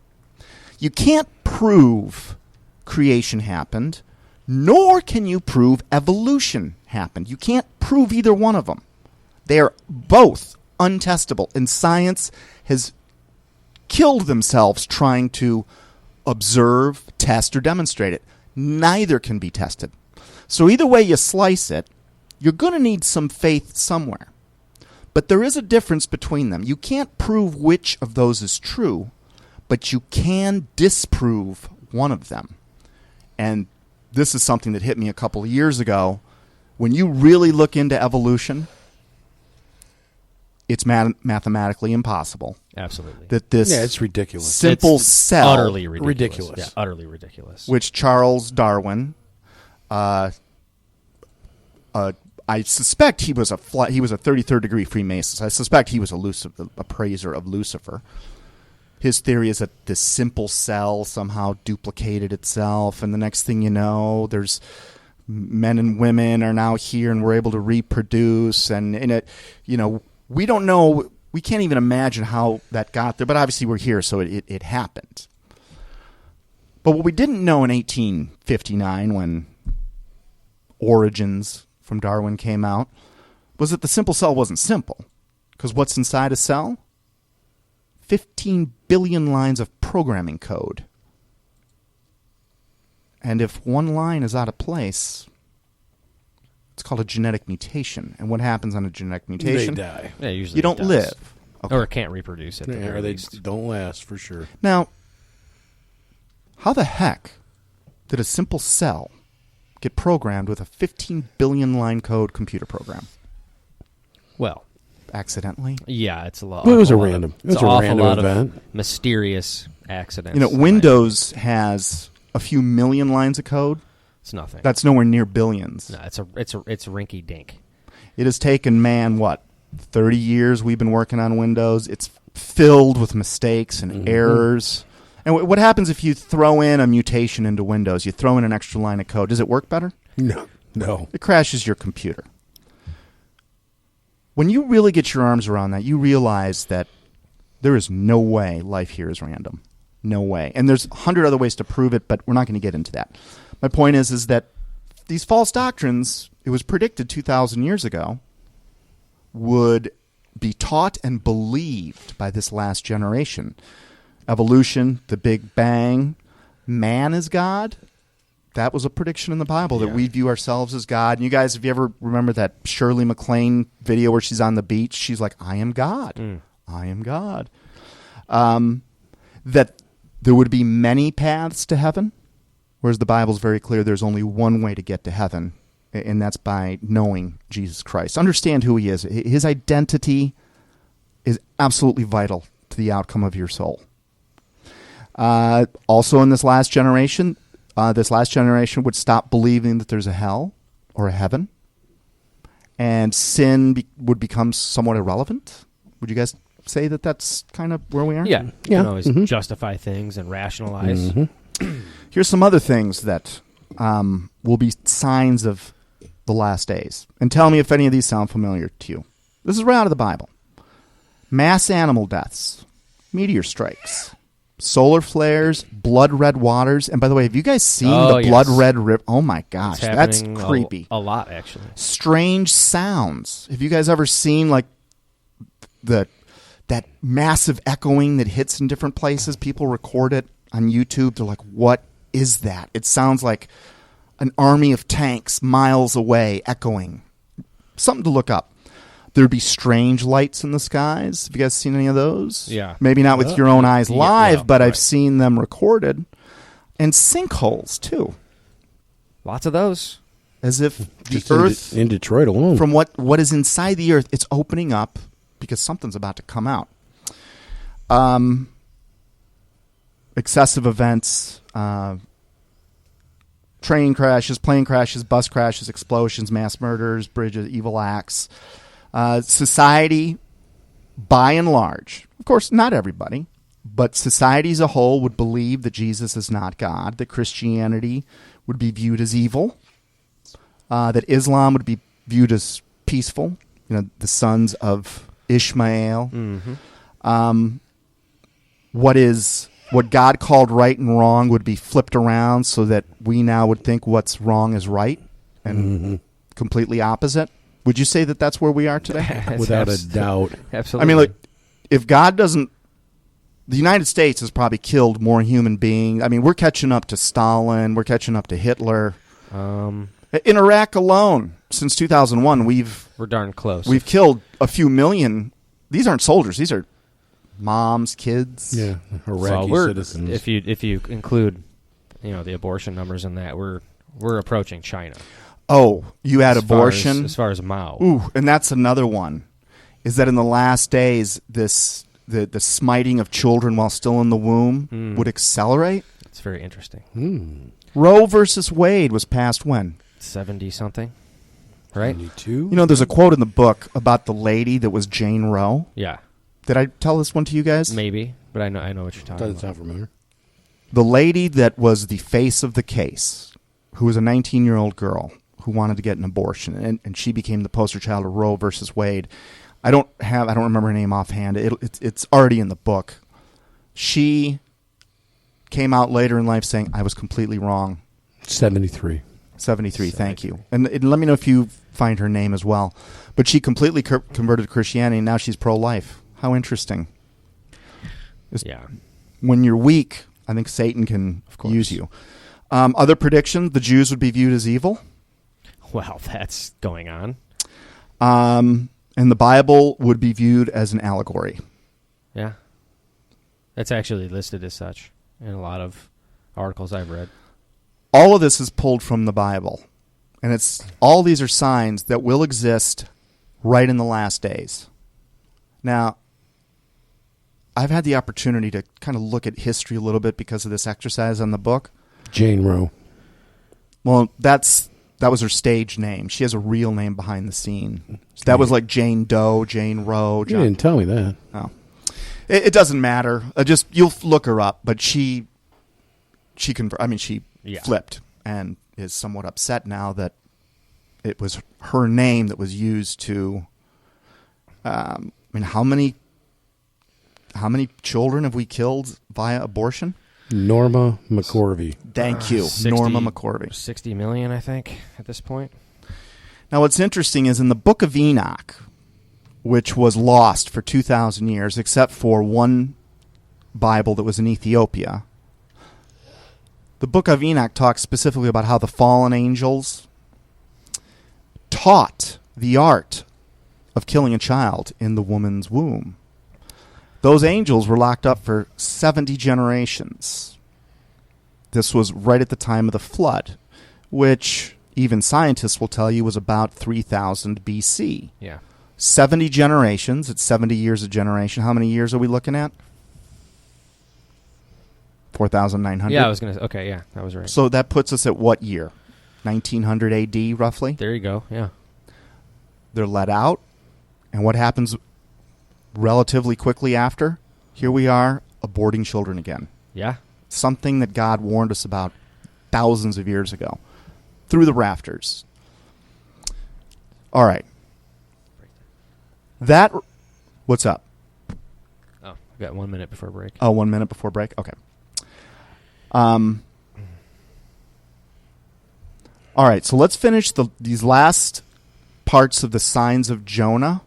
You can't prove creation happened, nor can you prove evolution happened. You can't prove either one of them. They are both untestable, and science has killed themselves trying to observe, test, or demonstrate it. Neither can be tested. So either way you slice it, you're going to need some faith somewhere. But there is a difference between them. You can't prove which of those is true, but you can disprove one of them. And this is something that hit me a couple of years ago. When you really look into evolution, it's mathematically impossible. Absolutely. That this it's ridiculous. Simple cell, utterly ridiculous. Yeah, utterly ridiculous. Which Charles Darwin, I suspect he was a 33rd degree Freemason. I suspect he was a praiser of Lucifer. His theory is that this simple cell somehow duplicated itself, and the next thing you know, there's men and women are now here, and we're able to reproduce. And we don't know. We can't even imagine how that got there. But obviously, we're here, so it happened. But what we didn't know in 1859, when Origins from Darwin came out, was that the simple cell wasn't simple. Because what's inside a cell? 15 billion lines of programming code. And if one line is out of place, it's called a genetic mutation. And what happens on a genetic mutation? They die. Yeah, usually you don't live. Okay. Or it can't reproduce at the very least. Don't last, for sure. Now, how the heck did a simple cell get programmed with a 15 billion line code computer program? Well, accidentally? Yeah, it's a lot. Well, it was a random event. Mysterious accidents. Windows has a few million lines of code. It's nothing. That's nowhere near billions. No, it's rinky dink. It has taken 30 years we've been working on Windows. It's filled with mistakes and errors. And what happens if you throw in a mutation into Windows? You throw in an extra line of code. Does it work better? No. It crashes your computer. When you really get your arms around that, you realize that there is no way life here is random. No way. And there's 100 other ways to prove it, but we're not going to get into that. My point is that these false doctrines, it was predicted 2,000 years ago, would be taught and believed by this last generation. Evolution, the Big Bang, man is God. That was a prediction in the Bible, that we view ourselves as God. And you guys, if you ever remember that Shirley MacLaine video where she's on the beach, she's like, I am God. I am God. That there would be many paths to heaven, whereas the Bible's very clear there's only one way to get to heaven, and that's by knowing Jesus Christ. Understand who he is. His identity is absolutely vital to the outcome of your soul. Also in this last generation would stop believing that there's a hell or a heaven, and sin would become somewhat irrelevant. Would you guys say that that's kind of where we are? Yeah. You can always justify things and rationalize. Here's some other things that will be signs of the last days. And tell me if any of these sound familiar to you. This is right out of the Bible. Mass animal deaths, meteor strikes, solar flares, blood red waters. And by the way, have you guys seen the blood red river? Oh my gosh, that's creepy. A lot, actually. Strange sounds. Have you guys ever seen like that massive echoing that hits in different places? People record it on YouTube. They're like, what is that? It sounds like an army of tanks miles away echoing. Something to look up. There'd be strange lights in the skies. Have you guys seen any of those? Yeah. Maybe not with your own eyes live, but right. I've seen them recorded. And sinkholes, too. Lots of those. As if the Just earth, in Detroit alone. from what is inside the earth, it's opening up because something's about to come out. Excessive events, train crashes, plane crashes, bus crashes, explosions, mass murders, bridges, evil acts. Society, by and large, of course, not everybody, but society as a whole would believe that Jesus is not God, that Christianity would be viewed as evil, that Islam would be viewed as peaceful, the sons of Ishmael. What God called right and wrong would be flipped around so that we now would think what's wrong is right and completely opposite. Would you say that that's where we are today? Without a doubt. Absolutely. I mean, if God doesn't, the United States has probably killed more human beings. I mean, we're catching up to Stalin. We're catching up to Hitler. In Iraq alone, since 2001, we're darn close. We've killed a few million. These aren't soldiers. These are moms, kids. Yeah, Iraqi citizens. If you include, the abortion numbers in that, we're approaching China. Oh, you had abortion? As far as Mao. Ooh, and that's another one, is that in the last days, the smiting of children while still in the womb would accelerate. It's very interesting. Roe versus Wade was passed when? 70-something, right? 92? There's a quote in the book about the lady that was Jane Roe. Yeah. Did I tell this one to you guys? Maybe, but I know what you're talking Doesn't about. sound familiar. The lady that was the face of the case, who was a 19-year-old girl who wanted to get an abortion, and she became the poster child of Roe versus Wade. I don't remember her name offhand. It's already in the book. She came out later in life saying, I was completely wrong. 73. 73, thank you. And let me know if you find her name as well. But she completely converted to Christianity, and now she's pro-life. How interesting. Yeah. When you're weak, I think Satan can use you. Other predictions, the Jews would be viewed as evil. Well, that's going on. And the Bible would be viewed as an allegory. Yeah. That's actually listed as such in a lot of articles I've read. All of this is pulled from the Bible. And all these are signs that will exist right in the last days. Now, I've had the opportunity to kind of look at history a little bit because of this exercise on the book. Jane Roe. Well, that was her stage name. She has a real name behind the scene. So that was like Jane Doe, Jane Roe. You didn't tell me that. Oh. It doesn't matter. You'll look her up, but she flipped and is somewhat upset now that it was her name that was used to. How many children have we killed via abortion? Norma McCorvey. Thank you, Norma McCorvey. 60 million, I think, at this point. Now, what's interesting is in the Book of Enoch, which was lost for 2,000 years, except for one Bible that was in Ethiopia. The book of Enoch talks specifically about how the fallen angels taught the art of killing a child in the woman's womb. Those angels were locked up for 70 generations. This was right at the time of the flood, which even scientists will tell you was about 3000 BC. Yeah. 70 generations. It's 70 years a generation. How many years are we looking at? 4,900? Yeah, I was going to... Okay, yeah, that was right. So that puts us at what year? 1900 AD, roughly? There you go, yeah. They're let out. And what happens relatively quickly after? Here we are, aborting children again. Yeah. Something that God warned us about thousands of years ago. Through the rafters. All right. That... What's up? Oh, we've got 1 minute before break. Oh, 1 minute before break? Okay. All right, so let's finish these last parts of the signs of Jonah.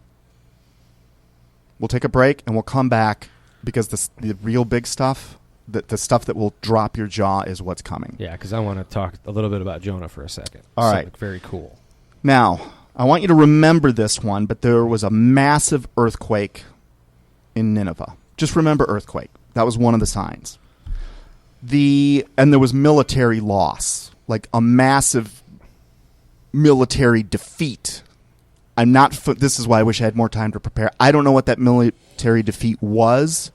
We'll take a break, and we'll come back, because the real big stuff, the stuff that will drop your jaw, is what's coming. Yeah, because I want to talk a little bit about Jonah for a second. All right. Very cool. Now, I want you to remember this one, but there was a massive earthquake in Nineveh. Just remember earthquake. That was one of the signs. And there was military loss, like a massive military defeat. This is why I wish I had more time to prepare. I don't know what that military defeat was,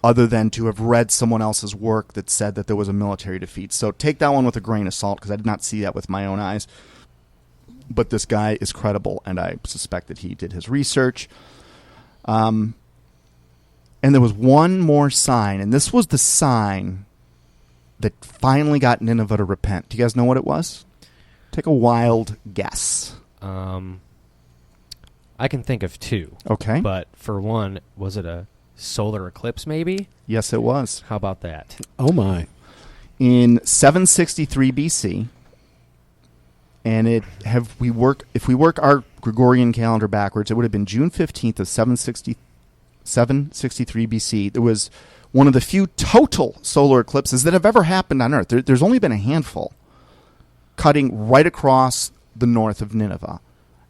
other than to have read someone else's work that said that there was a military defeat. So take that one with a grain of salt, because I did not see that with my own eyes. But this guy is credible, and I suspect that he did his research. And there was one more sign, and this was the sign that finally got Nineveh to repent. Do you guys know what it was? Take a wild guess. I can think of two. Okay. But for one, was it a solar eclipse maybe? Yes, it was. How about that? Oh, my. In 763 BC, and if we work our Gregorian calendar backwards, it would have been June 15th of 763 BC. There was one of the few total solar eclipses that have ever happened on Earth. There's only been a handful, cutting right across the north of Nineveh.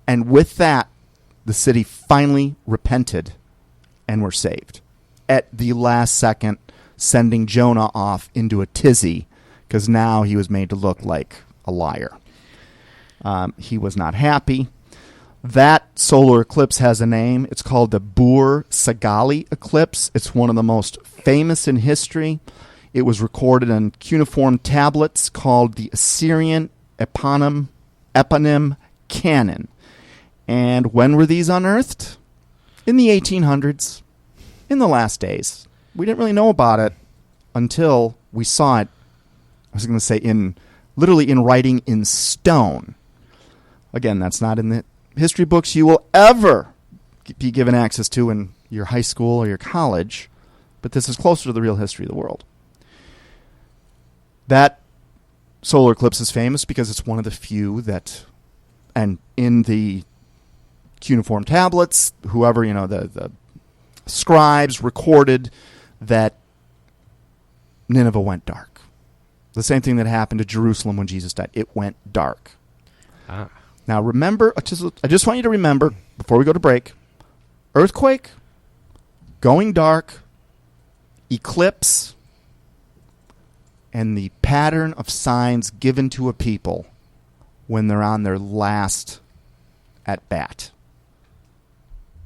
And with that, the city finally repented and were saved. At the last second, sending Jonah off into a tizzy, because now he was made to look like a liar. He was not happy. That solar eclipse has a name. It's called the Bur-Sagali eclipse. It's one of the most famous in history. It was recorded on cuneiform tablets called the Assyrian Eponym Canon. And when were these unearthed? In the 1800s, in the last days. We didn't really know about it until we saw it, I was going to say, literally in writing in stone. Again, that's not in the history books you will ever be given access to in your high school or your college, but this is closer to the real history of the world. That solar eclipse is famous because it's one of the few that, and in the cuneiform tablets, whoever, the scribes recorded that Nineveh went dark. The same thing that happened to Jerusalem when Jesus died. It went dark. Ah. Now remember, I just want you to remember, before we go to break, earthquake, going dark, eclipse, and the pattern of signs given to a people when they're on their last at bat.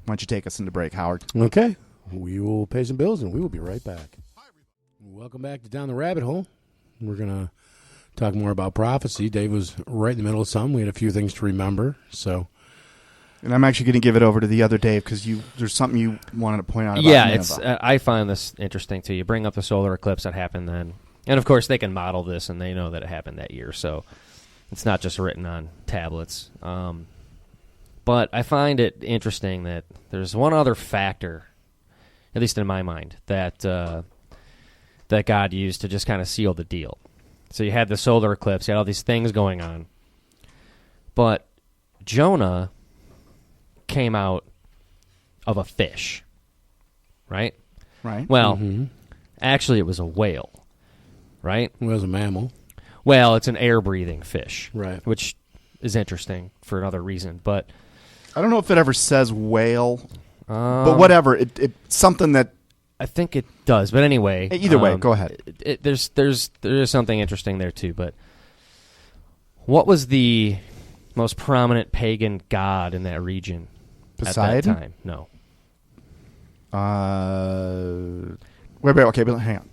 Why don't you take us into break, Howard? Okay. We will pay some bills, and we will be right back. Welcome back to Down the Rabbit Hole. We're going to talk more about prophecy. Dave was right in the middle of some. We had a few things to remember. And I'm actually going to give it over to the other Dave, because there's something you wanted to point out about Nineveh. I find this interesting, too. You bring up the solar eclipse that happened then. And, of course, they can model this, and they know that it happened that year. So it's not just written on tablets. But I find it interesting that there's one other factor, at least in my mind, that God used to just kind of seal the deal. So you had the solar eclipse, you had all these things going on. But Jonah came out of a fish, right? Right. Well, actually, it was a whale, right? It was a mammal. Well, it's an air-breathing fish, Right. which is interesting for another reason. But I don't know if it ever says whale, but whatever. It's something that. I think it does. But anyway, Either way, go ahead. There's something interesting there too. But what was the most prominent pagan god in that region Poseidon? at that time? No. Wait, okay, but hang on.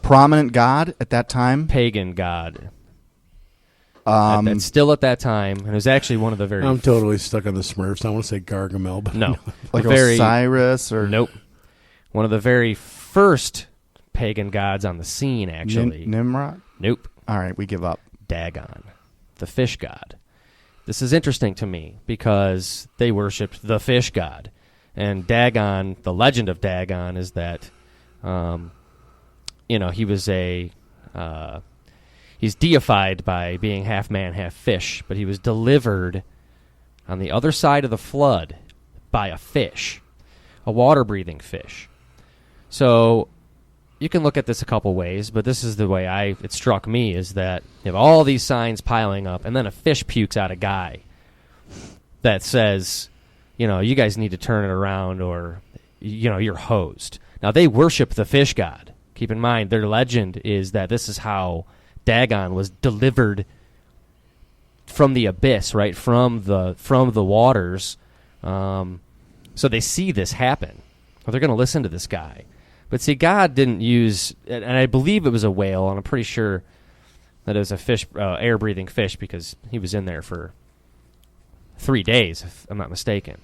Prominent god at that time? Pagan god. Um, At that time, and it was actually one of the very... I'm totally stuck on the Smurfs. I want to say Gargamel, but No. like very, Osiris or... Nope. One of the very first pagan gods on the scene, actually. Nimrod? Nope. All right, we give up. Dagon, the fish god. This is interesting to me because they worshipped the fish god. And Dagon, the legend of Dagon is that, he was he's deified by being half man, half fish, but he was delivered on the other side of the flood by a fish, a water-breathing fish. So you can look at this a couple ways, but this is the way it struck me, is that you have all these signs piling up, and then a fish pukes out a guy that says, you guys need to turn it around or, you're hosed. Now, they worship the fish god. Keep in mind, their legend is that this is how Dagon was delivered from the abyss, right, from the waters. So they see this happen. Well, they're going to listen to this guy. But see, God didn't use, and I believe it was a whale, and I'm pretty sure that it was a fish, air-breathing fish, because he was in there for 3 days, if I'm not mistaken.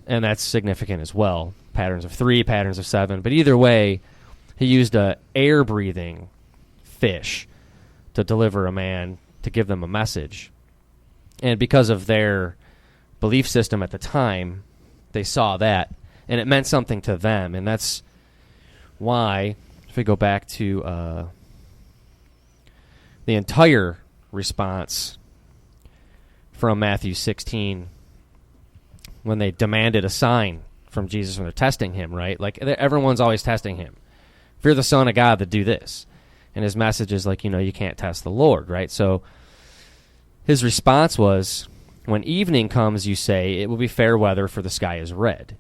And that's significant as well. Patterns of 3, patterns of 7. But either way, he used a air-breathing fish to deliver a man, to give them a message. And because of their belief system at the time, they saw that, and it meant something to them. And that's why, if we go back to the entire response from Matthew 16, when they demanded a sign from Jesus when they're testing him, right? Like, everyone's always testing him. If you're the Son of God, then do this. And his message is like, you can't test the Lord, right? So his response was, when evening comes, you say, it will be fair weather, for the sky is red.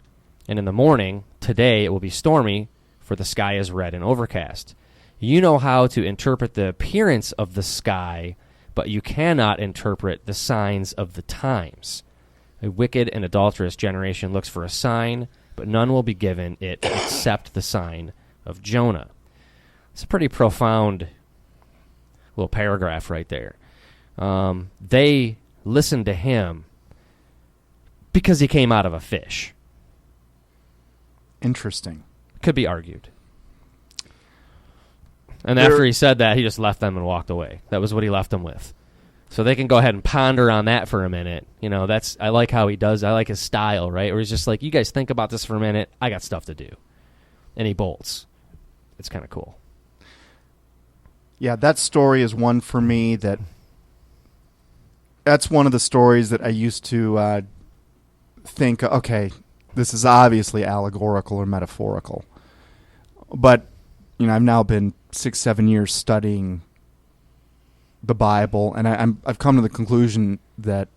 And in the morning, today, it will be stormy, for the sky is red and overcast. You know how to interpret the appearance of the sky, but you cannot interpret the signs of the times. A wicked and adulterous generation looks for a sign, but none will be given it except the sign of Jonah. It's a pretty profound little paragraph right there. They listened to him because he came out of a fish. Interesting. Could be argued. And after he said that, he just left them and walked away. That was what he left them with. So they can go ahead and ponder on that for a minute. I like how he does. I like his style, right? Where he's just like, you guys think about this for a minute. I got stuff to do. And he bolts. It's kind of cool. Yeah, that story is one for me that's one of the stories that I used to think, okay, this is obviously allegorical or metaphorical. But, I've now been 6-7 years studying the Bible, and I've come to the conclusion that,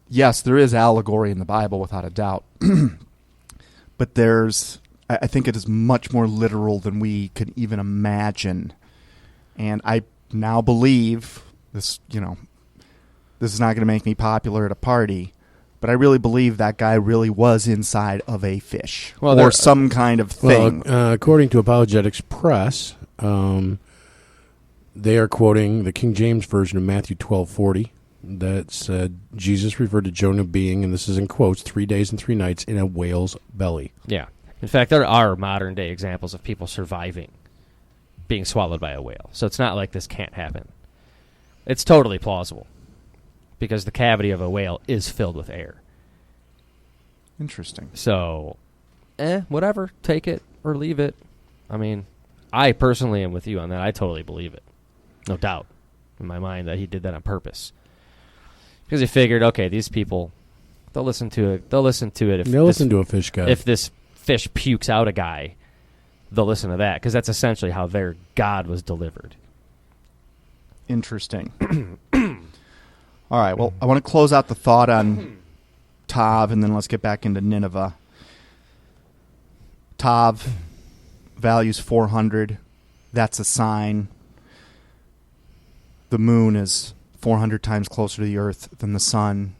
yes, there is allegory in the Bible without a doubt. But I think it is much more literal than we could even imagine. And I now believe this, this is not going to make me popular at a party, but I really believe that guy really was inside of a fish or some kind of thing. Well, according to Apologetics Press, they are quoting the King James Version of Matthew 12:40 that said Jesus referred to Jonah being, and this is in quotes, 3 days and 3 nights in a whale's belly. Yeah. In fact, there are modern-day examples of people surviving being swallowed by a whale. So it's not like this can't happen. It's totally plausible because the cavity of a whale is filled with air. Interesting. So, whatever. Take it or leave it. I mean, I personally am with you on that. I totally believe it. No doubt in my mind that he did that on purpose. Because he figured, okay, these people They'll listen to it. They'll listen to it. They'll listen to a fish guy. If this fish pukes out a guy, they'll listen to that because that's essentially how their God was delivered. Interesting. All right. Well, I want to close out the thought on Tav, and then let's get back into Nineveh. Tav, values 400. That's a sign. The moon is 400 times closer to the earth than the sun.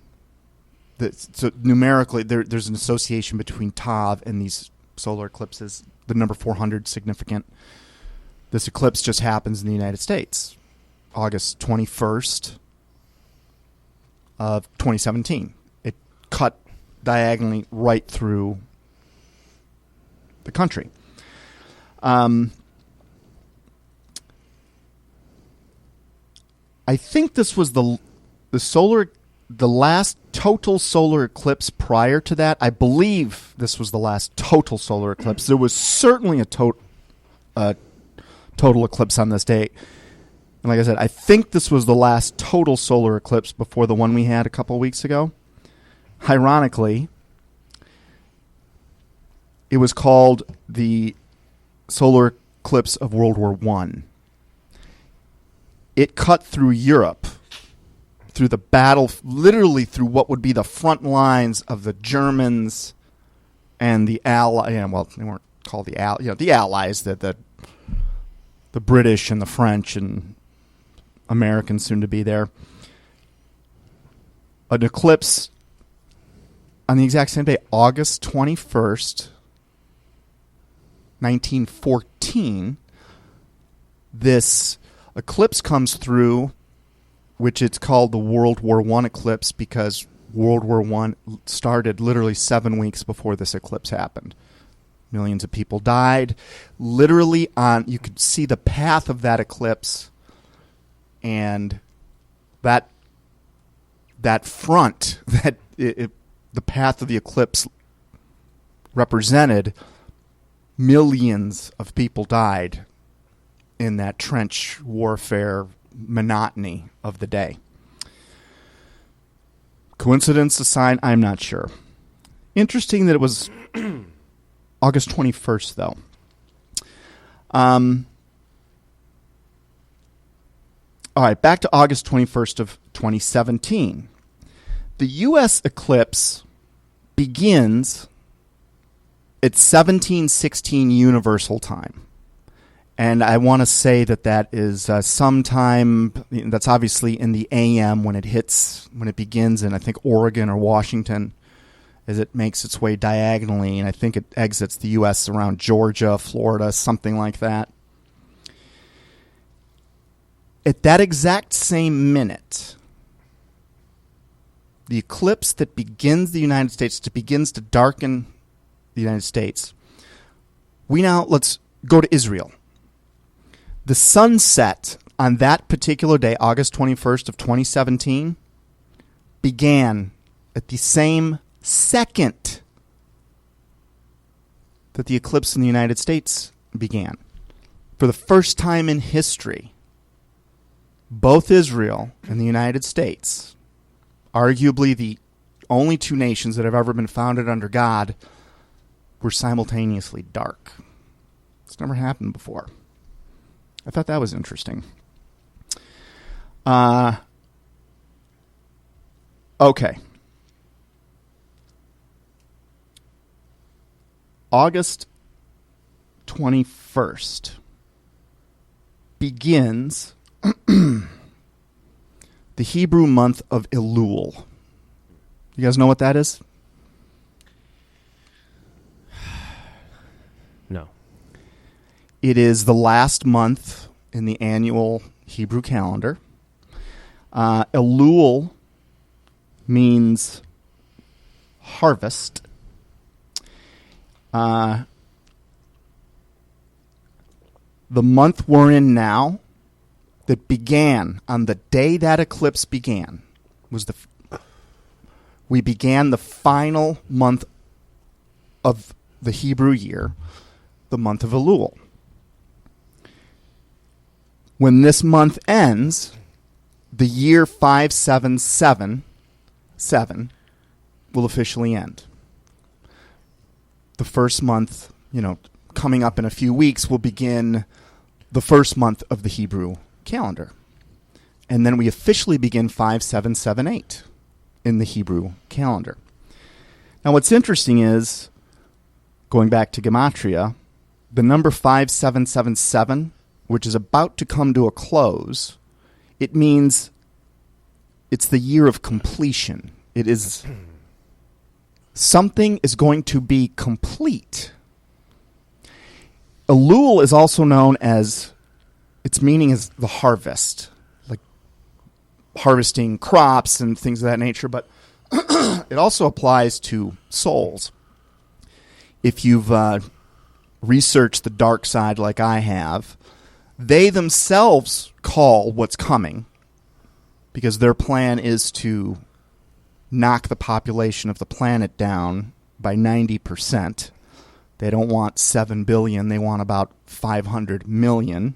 So numerically, there's an association between Tav and these solar eclipses. The number 400 is significant. This eclipse just happens in the United States, August 21st of 2017. It cut diagonally right through the country. I think this was the last total solar eclipse. Prior to that, I believe this was the last total solar eclipse. There was certainly a total eclipse on this date. And like I said, I think this was the last total solar eclipse before the one we had a couple weeks ago. Ironically, it was called the solar eclipse of World War I. It cut through Europe, through the battle, literally through what would be the front lines of the Germans and the Allies. Yeah, well, they weren't called the Allies, the British and the French and Americans soon to be there. An eclipse on the exact same day, August 21st, 1914. This eclipse comes through, which it's called the World War I eclipse because World War I started literally 7 weeks before this eclipse happened. Millions of people died. Literally you could see the path of that eclipse, and that front, the path of the eclipse represented millions of people died in that trench warfare monotony of the day. Coincidence, a sign? I'm not sure. Interesting that it was August 21st, though. All right, back to August 21st of 2017. The U.S. eclipse begins at 1716 Universal Time. And I want to say that is sometime, that's obviously in the AM when it begins in, I think, Oregon or Washington, as it makes its way diagonally. And I think it exits the U.S. around Georgia, Florida, something like that. At that exact same minute, the eclipse that begins the United States, begins to darken the United States, let's go to Israel. The sunset on that particular day, August 21st of 2017, began at the same second that the eclipse in the United States began. For the first time in history, both Israel and the United States, arguably the only two nations that have ever been founded under God, were simultaneously dark. It's never happened before. I thought that was interesting. Okay. August 21st begins the Hebrew month of Elul. You guys know what that is? No. It is the last month in the annual Hebrew calendar. Elul means harvest. The month we're in now, that began on the day that eclipse began, we began the final month of the Hebrew year, the month of Elul. When this month ends, the year 5777 will officially end. The first month, coming up in a few weeks, will begin the first month of the Hebrew calendar. And then we officially begin 5778 in the Hebrew calendar. Now, what's interesting is, going back to Gematria, the number 5777, which is about to come to a close, it means it's the year of completion. It is something is going to be complete. Elul is also known as, its meaning is the harvest, like harvesting crops and things of that nature, but it also applies to souls. If you've researched the dark side like I have, they themselves call what's coming, because their plan is to knock the population of the planet down by 90%. They don't want 7 billion. They want about 500 million.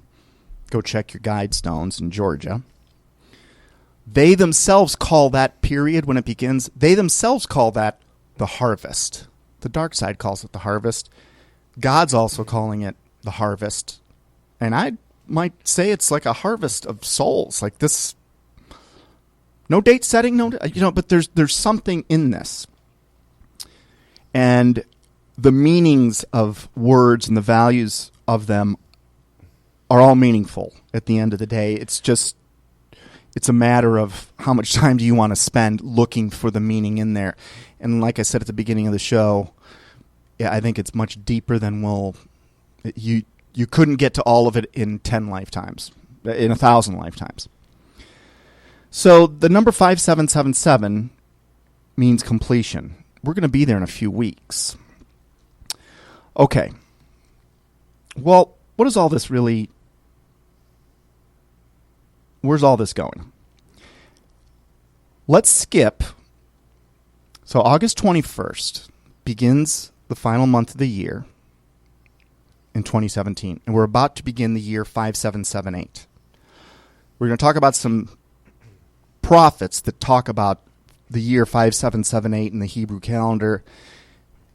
Go check your guidestones in Georgia. They themselves call that period when it begins, they themselves call that the harvest. The dark side calls it the harvest. God's also calling it the harvest. And I might say it's like a harvest of souls. Like this, no date setting, but there's something in this. And the meanings of words and the values of them are all meaningful at the end of the day. It's a matter of how much time do you want to spend looking for the meaning in there. And like I said at the beginning of the show, I think it's much deeper than you couldn't get to all of it in 10 lifetimes, in 1,000 lifetimes. So the number 5777 means completion. We're going to be there in a few weeks. Okay. Well, what is all this really? Where's all this going? Let's skip. So August 21st begins the final month of the year in 2017, and we're about to begin the year 5778. We're going to talk about some prophets that talk about the year 5778 in the Hebrew calendar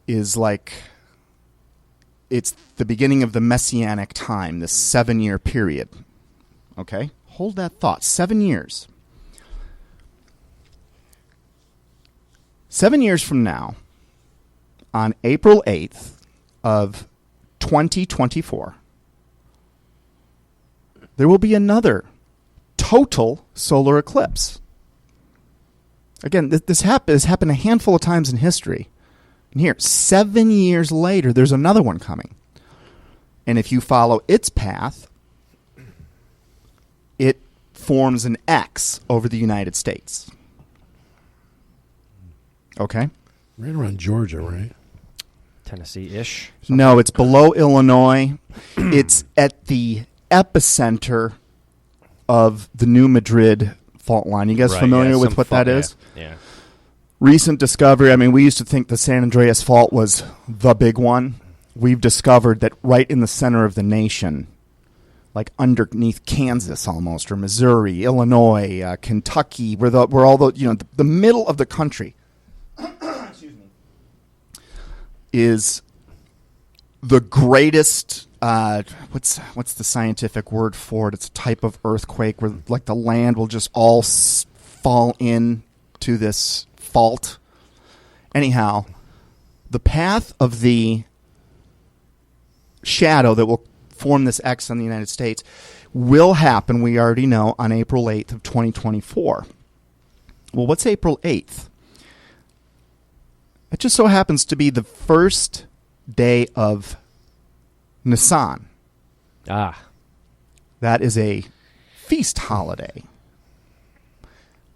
is like it's the beginning of the Messianic time, this 7-year period. Okay? Hold that thought. 7 years. 7 years from now, on April 8th of 2024, there will be another total solar eclipse. Again, this has happened a handful of times in history. And here, 7 years later, there's another one coming. And if you follow its path, it forms an X over the United States. Okay? Right around Georgia, right? Tennessee-ish. No, it's below Illinois. It's at the epicenter of the New Madrid fault line. You guys familiar with what that is? Yeah. Recent discovery. I mean, we used to think the San Andreas Fault was the big one. We've discovered that right in the center of the nation, like underneath Kansas almost, or Missouri, Illinois, Kentucky, where all the middle of the country excuse me, is the greatest. What's the scientific word for it? It's a type of earthquake where like the land will just all fall in to this fault. Anyhow, the path of the shadow that will form this X on the United States will happen, we already know, on April 8th of 2024. Well, what's April 8th? It just so happens to be the first day of Nisan. Ah. That is a feast holiday.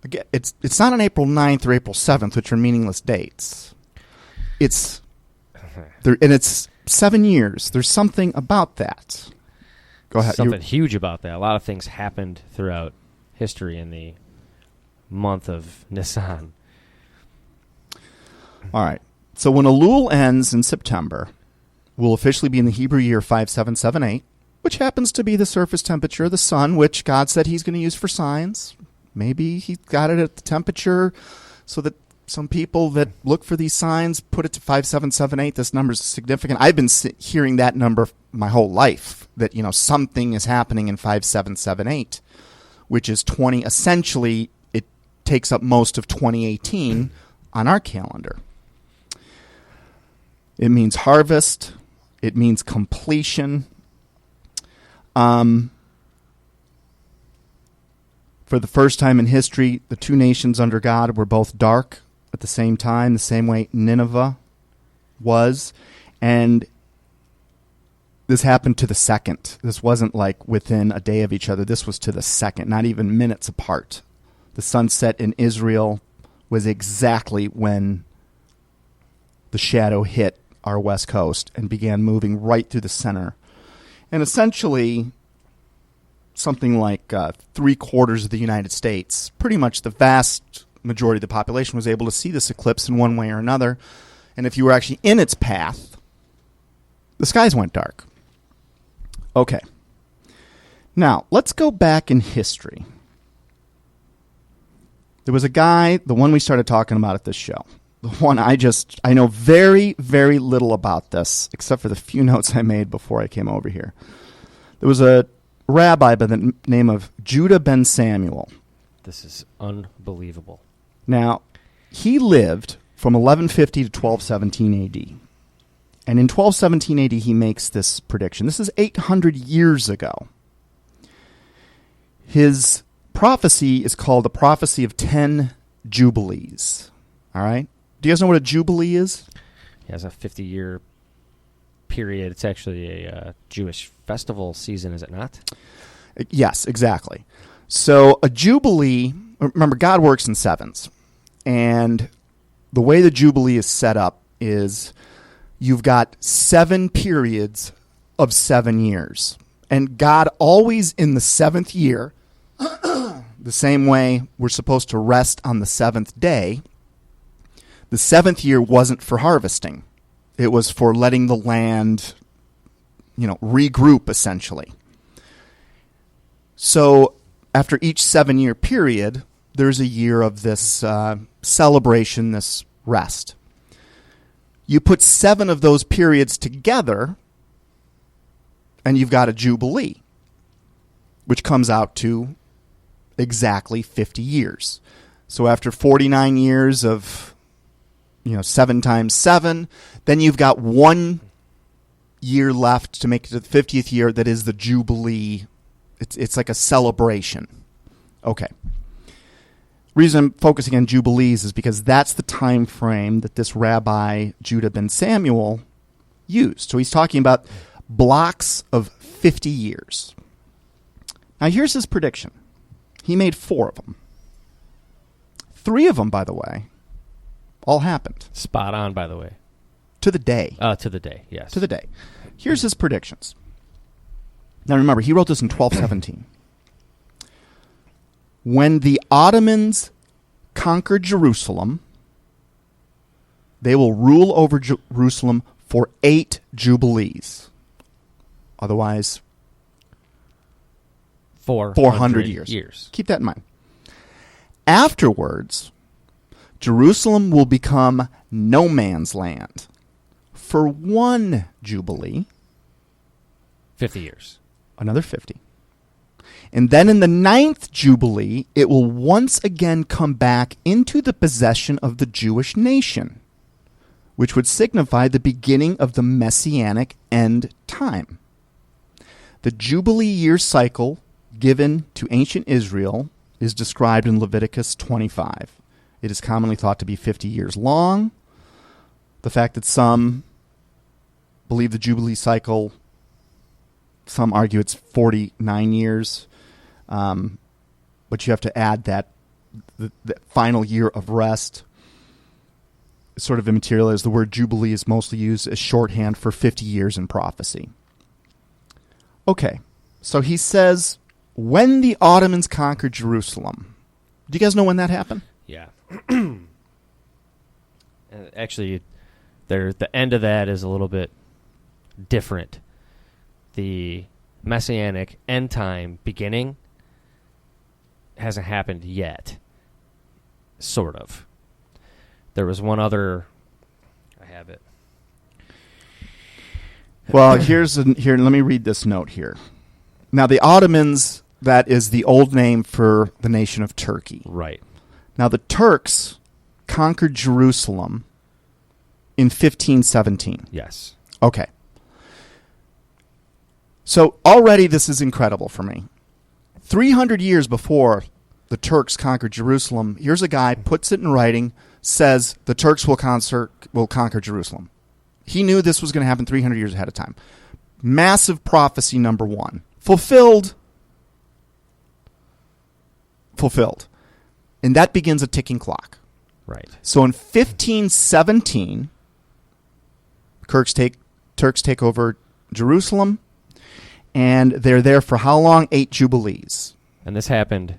Again, it's not on April 9th or April 7th, which are meaningless dates. It's 7 years. There's something about that. Go ahead. Something huge about that. A lot of things happened throughout history in the month of Nisan. All right. So when Elul ends in September, we'll officially be in the Hebrew year 5778, which happens to be the surface temperature of the sun, which God said he's going to use for signs. Maybe he got it at the temperature so that some people that look for these signs put it to 5778. This number is significant. I've been hearing that number my whole life, that, something is happening in 5778, which is 20. Essentially, it takes up most of 2018 on our calendar. It means harvest. It means completion. For the first time in history, the two nations under God were both dark at the same time, the same way Nineveh was. And this happened to the second. This wasn't like within a day of each other. This was to the second, not even minutes apart. The sunset in Israel was exactly when the shadow hit our west coast and began moving right through the center. And essentially, something like 3/4 of the United States, pretty much the vast majority of the population, was able to see this eclipse in one way or another. And if you were actually in its path, the skies went dark. Okay. Now, let's go back in history. There was a guy, the one we started talking about at this show, the one I know very, very little about this, except for the few notes I made before I came over here. There was a rabbi by the name of Judah ben Samuel. This is unbelievable. Now, he lived from 1150 to 1217 AD. And in 1217 AD, he makes this prediction. This is 800 years ago. His prophecy is called the prophecy of 10 Jubilees. All right? Do you guys know what a Jubilee is? He has a 50-year period. It's actually a Jewish festival season, is it not? Yes, exactly. So a Jubilee, remember, God works in sevens. And the way the Jubilee is set up is you've got 7 periods of 7 years. And God always in the 7th year, the same way we're supposed to rest on the 7th day, the 7th year wasn't for harvesting. It was for letting the land, regroup, essentially. So after each 7-year period, there's a year of this celebration, this rest. You put 7 of those periods together, and you've got a Jubilee, which comes out to exactly 50 years. So after 49 years of 7 times 7. Then you've got 1 year left to make it to the 50th year. That is the Jubilee. It's like a celebration. Okay. Reason I'm focusing on Jubilees is because that's the time frame that this Rabbi Judah ben Samuel used. So he's talking about blocks of 50 years. Now here's his prediction. He made 4 of them. 3 of them, by the way, all happened. Spot on, by the way. To the day. To the day, yes. To the day. Here's his predictions. Now remember, he wrote this in 1217. When the Ottomans conquer Jerusalem, they will rule over Jerusalem for 8 Jubilees. Otherwise, 400 years. Keep that in mind. Afterwards, Jerusalem will become no man's land for 1 Jubilee. 50 years. Another 50. And then in the 9th Jubilee, it will once again come back into the possession of the Jewish nation, which would signify the beginning of the Messianic end time. The Jubilee year cycle given to ancient Israel is described in Leviticus 25. It is commonly thought to be 50 years long. The fact that some believe the Jubilee cycle, some argue it's 49 years. But you have to add that the final year of rest is sort of immaterial, as the word Jubilee is mostly used as shorthand for 50 years in prophecy. Okay, so he says, when the Ottomans conquered Jerusalem. Do you guys know when that happened? Yeah. Actually, the end of that is a little bit different. The Messianic end time beginning hasn't happened yet. Sort of. There was one other. I have it. Well, here. Let me read this note here. Now, the Ottomans, that is the old name for the nation of Turkey. Right. Now, the Turks conquered Jerusalem in 1517. Yes. Okay. So already this is incredible for me. 300 years before the Turks conquered Jerusalem, here's a guy, puts it in writing, says the Turks will conquer Jerusalem. He knew this was going to happen 300 years ahead of time. Massive prophecy number one. Fulfilled. And that begins a ticking clock. Right. So in 1517, Turks take over Jerusalem, and they're there for how long? 8 Jubilees. And this happened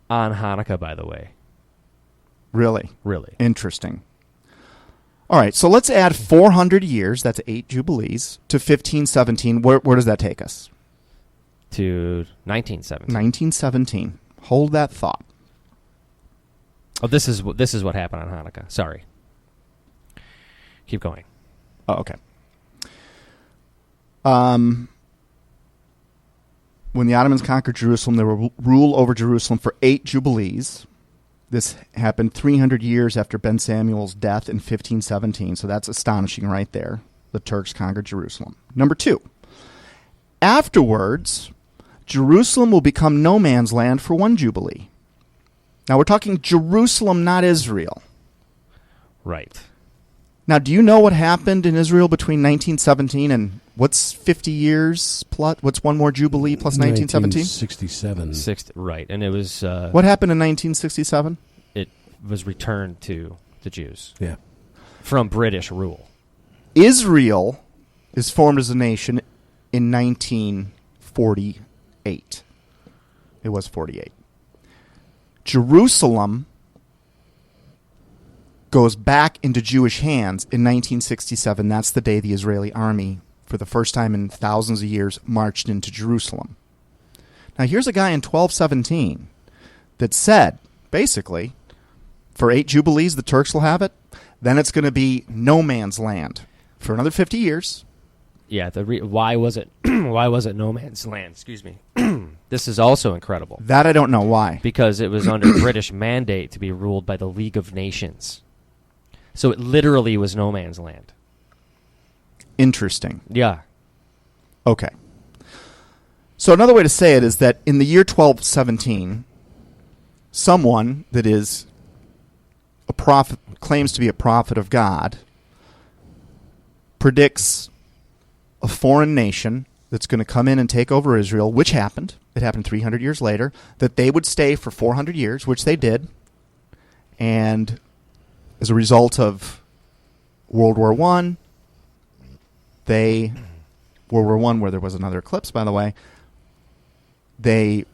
on Hanukkah, by the way. Really? Really. Interesting. All right, so let's add 400 years, that's 8 Jubilees, to 1517. Where does that take us? To 1917. 1917. Hold that thought. Oh, this is what happened on Hanukkah. Sorry. Keep going. Oh, okay. When the Ottomans conquered Jerusalem, they will rule over Jerusalem for 8 Jubilees. This happened 300 years after Ben Samuel's death in 1517, so that's astonishing right there. The Turks conquered Jerusalem. Number 2. Afterwards, Jerusalem will become no man's land for 1 Jubilee. Now, we're talking Jerusalem, not Israel. Right. Now, do you know what happened in Israel between 1917 and what's 50 years plus? What's one more Jubilee plus 1917? 1967. Right, and it was... What happened in 1967? It was returned to the Jews. Yeah. From British rule. Israel is formed as a nation in 1948. It was 48. Jerusalem goes back into Jewish hands in 1967. That's the day the Israeli army, for the first time in thousands of years, marched into Jerusalem. Now, here's a guy in 1217 that said, basically, for 8 Jubilees, the Turks will have it. Then it's going to be no man's land for another 50 years. Yeah, why was it no man's land? Excuse me. This is also incredible. That I don't know why. Because it was under British mandate to be ruled by the League of Nations. So it literally was no man's land. Interesting. Yeah. Okay. So another way to say it is that in the year 1217, someone that is a prophet, claims to be a prophet of God, predicts a foreign nation that's going to come in and take over Israel, which happened. It happened 300 years later, that they would stay for 400 years, which they did. And as a result of World War I, World War I, where there was another eclipse, by the way, they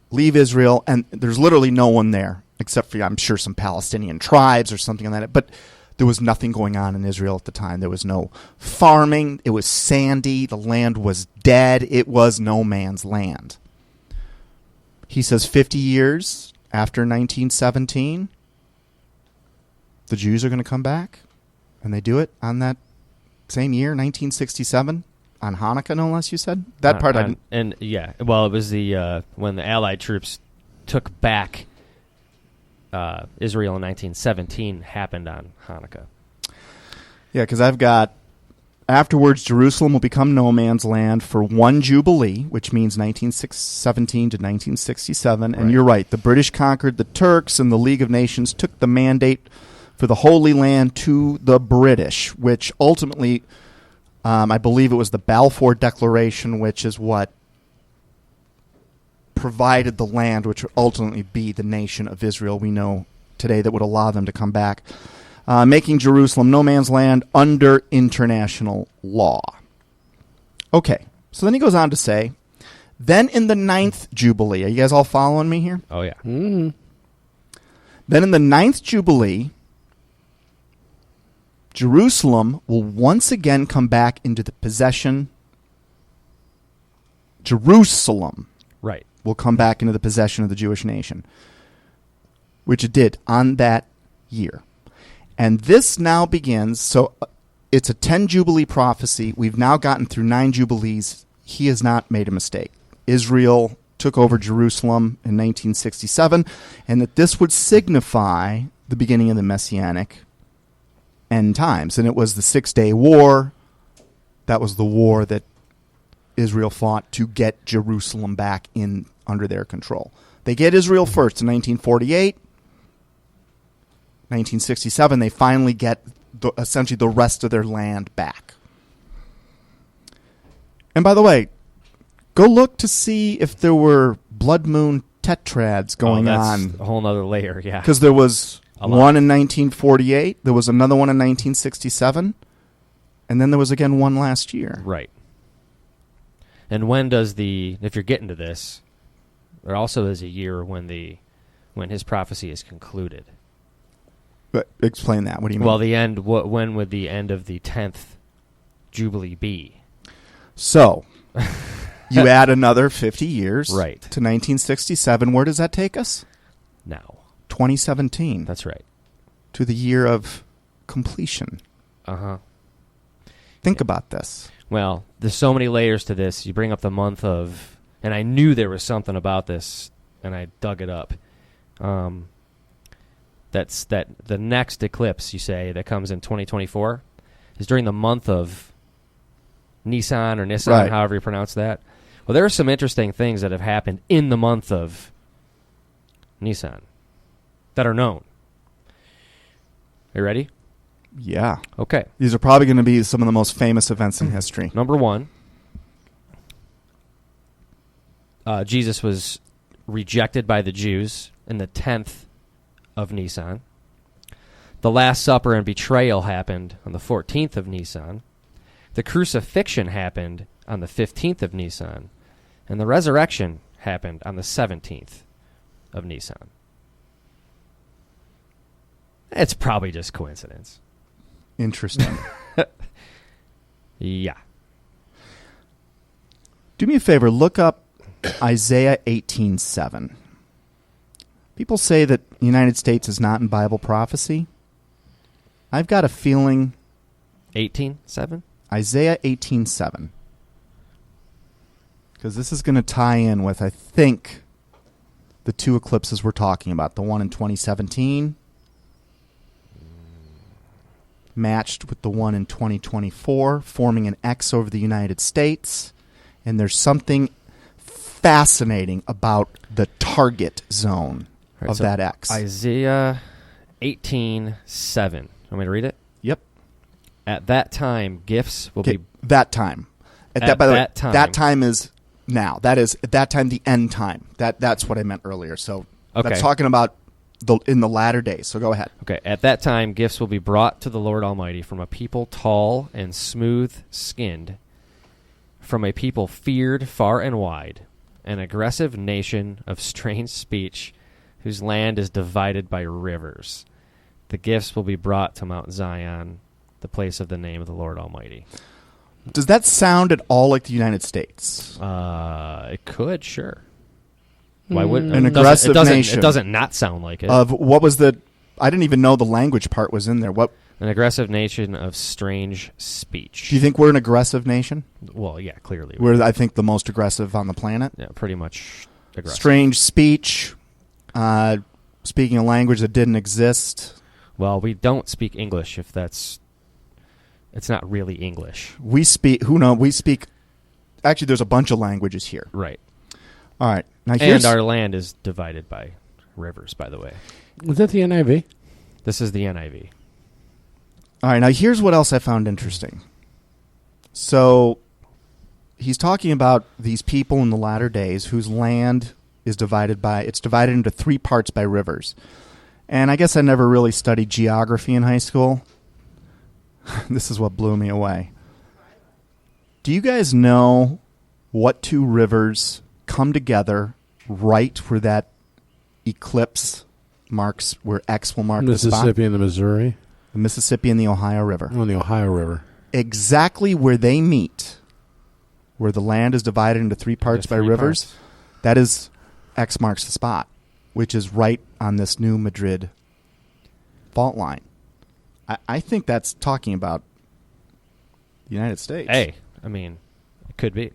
leave Israel, and there's literally no one there, except for, I'm sure, some Palestinian tribes or something like that. But there was nothing going on in Israel at the time. There was no farming. It was sandy. The land was dead. It was no man's land. He says 50 years after 1917, the Jews are going to come back, and they do it on that same year, 1967, on Hanukkah, no less, you said? That part I didn't... And, yeah, well, it was the when the Allied troops took back Israel in 1917 happened on Hanukkah. Yeah, because I've got, afterwards, Jerusalem will become no man's land for 1 Jubilee, which means 1917 to 1967. And you're right, the British conquered the Turks, and the League of Nations took the mandate for the Holy Land to the British, which ultimately, I believe it was the Balfour Declaration, which is what provided the land, which would ultimately be the nation of Israel we know today, that would allow them to come back, making Jerusalem no man's land under international law. Okay, so then he goes on to say, then in the 9th Jubilee, are you guys all following me here? Oh, yeah. Mm-hmm. Then in the 9th Jubilee, Jerusalem will once again come back into the possession. Jerusalem Right. will come back into the possession of the Jewish nation, which it did on that year. And this now begins. So it's a 10 Jubilee prophecy. We've now gotten through 9 Jubilees. He has not made a mistake. Israel took over Jerusalem in 1967, and that this would signify the beginning of the Messianic end times. And it was the 6-day war. That was the war that Israel fought to get Jerusalem back in under their control. They get Israel first in 1948. 1967, they finally get essentially the rest of their land back. And by the way, go look to see if there were blood moon tetrads going on. A whole other layer, yeah. Because there was one in 1948, there was another one in 1967, and then there was again one last year. Right. And when does if you're getting to this, there also is a year when his prophecy is concluded. But explain that. What do you mean? Well, when would the end of the 10th Jubilee be? So, you add another 50 years right. to 1967. Where does that take us? Now. 2017. That's right. To the year of completion. Uh-huh. Think about this. Well, there's so many layers to this. You bring up the month of... And I knew there was something about this, and I dug it up. That's that the next eclipse, you say, that comes in 2024 is during the month of Nisan or Nisan, right. However you pronounce that. Well, there are some interesting things that have happened in the month of Nisan that are known. Are you ready? Yeah. Okay. These are probably going to be some of the most famous events in history. Number one, Jesus was rejected by the Jews in the 10th of Nisan. The Last Supper and betrayal happened on the 14th of Nisan. The crucifixion happened on the 15th of Nisan. And the resurrection happened on the 17th of Nisan. It's probably just coincidence. Interesting. Yeah. Do me a favor. Look up Isaiah 18:7. People say that the United States is not in Bible prophecy. I've got a feeling... 18:7? Isaiah 18:7. Because this is going to tie in with, I think, the 2 eclipses we're talking about. The one in 2017 matched with the one in 2024, forming an X over the United States. And there's something fascinating about the target zone of that X. Isaiah 18:7. Want me to read it? Yep. At that time, gifts will be... That time. By the way, that time is now. That is, at that time, the end time. That's what I meant earlier. So that's talking about in the latter days. So go ahead. Okay. At that time, gifts will be brought to the Lord Almighty from a people tall and smooth-skinned, from a people feared far and wide, an aggressive nation of strange speech, whose land is divided by rivers. The gifts will be brought to Mount Zion, the place of the name of the Lord Almighty. Does that sound at all like the United States? It could, sure. Why wouldn't an aggressive nation? It doesn't not sound like it. What was the? I didn't even know the language part was in there. What? An aggressive nation of strange speech. Do you think we're an aggressive nation? Well, yeah, clearly. We're, I think, the most aggressive on the planet. Yeah, pretty much aggressive. Strange speech, speaking a language that didn't exist. Well, we don't speak English if that's... It's not really English. We speak... Who knows? We speak... Actually, there's a bunch of languages here. Right. All right. Now and our land is divided by rivers, by the way. Was that the NIV? This is the NIV. All right. Now, here's what else I found interesting. So, he's talking about these people in the latter days whose land is divided by... It's divided into 3 parts by rivers. And I guess I never really studied geography in high school. This is what blew me away. Do you guys know what 2 rivers come together right where that eclipse marks, where X will mark the spot? Mississippi and the Missouri? The Mississippi and the Ohio River. Oh, the Ohio River. Exactly where they meet, where the land is divided into 3 parts by rivers, that is X marks the spot, which is right on this New Madrid fault line. I think that's talking about the United States. Hey, I mean, it could be.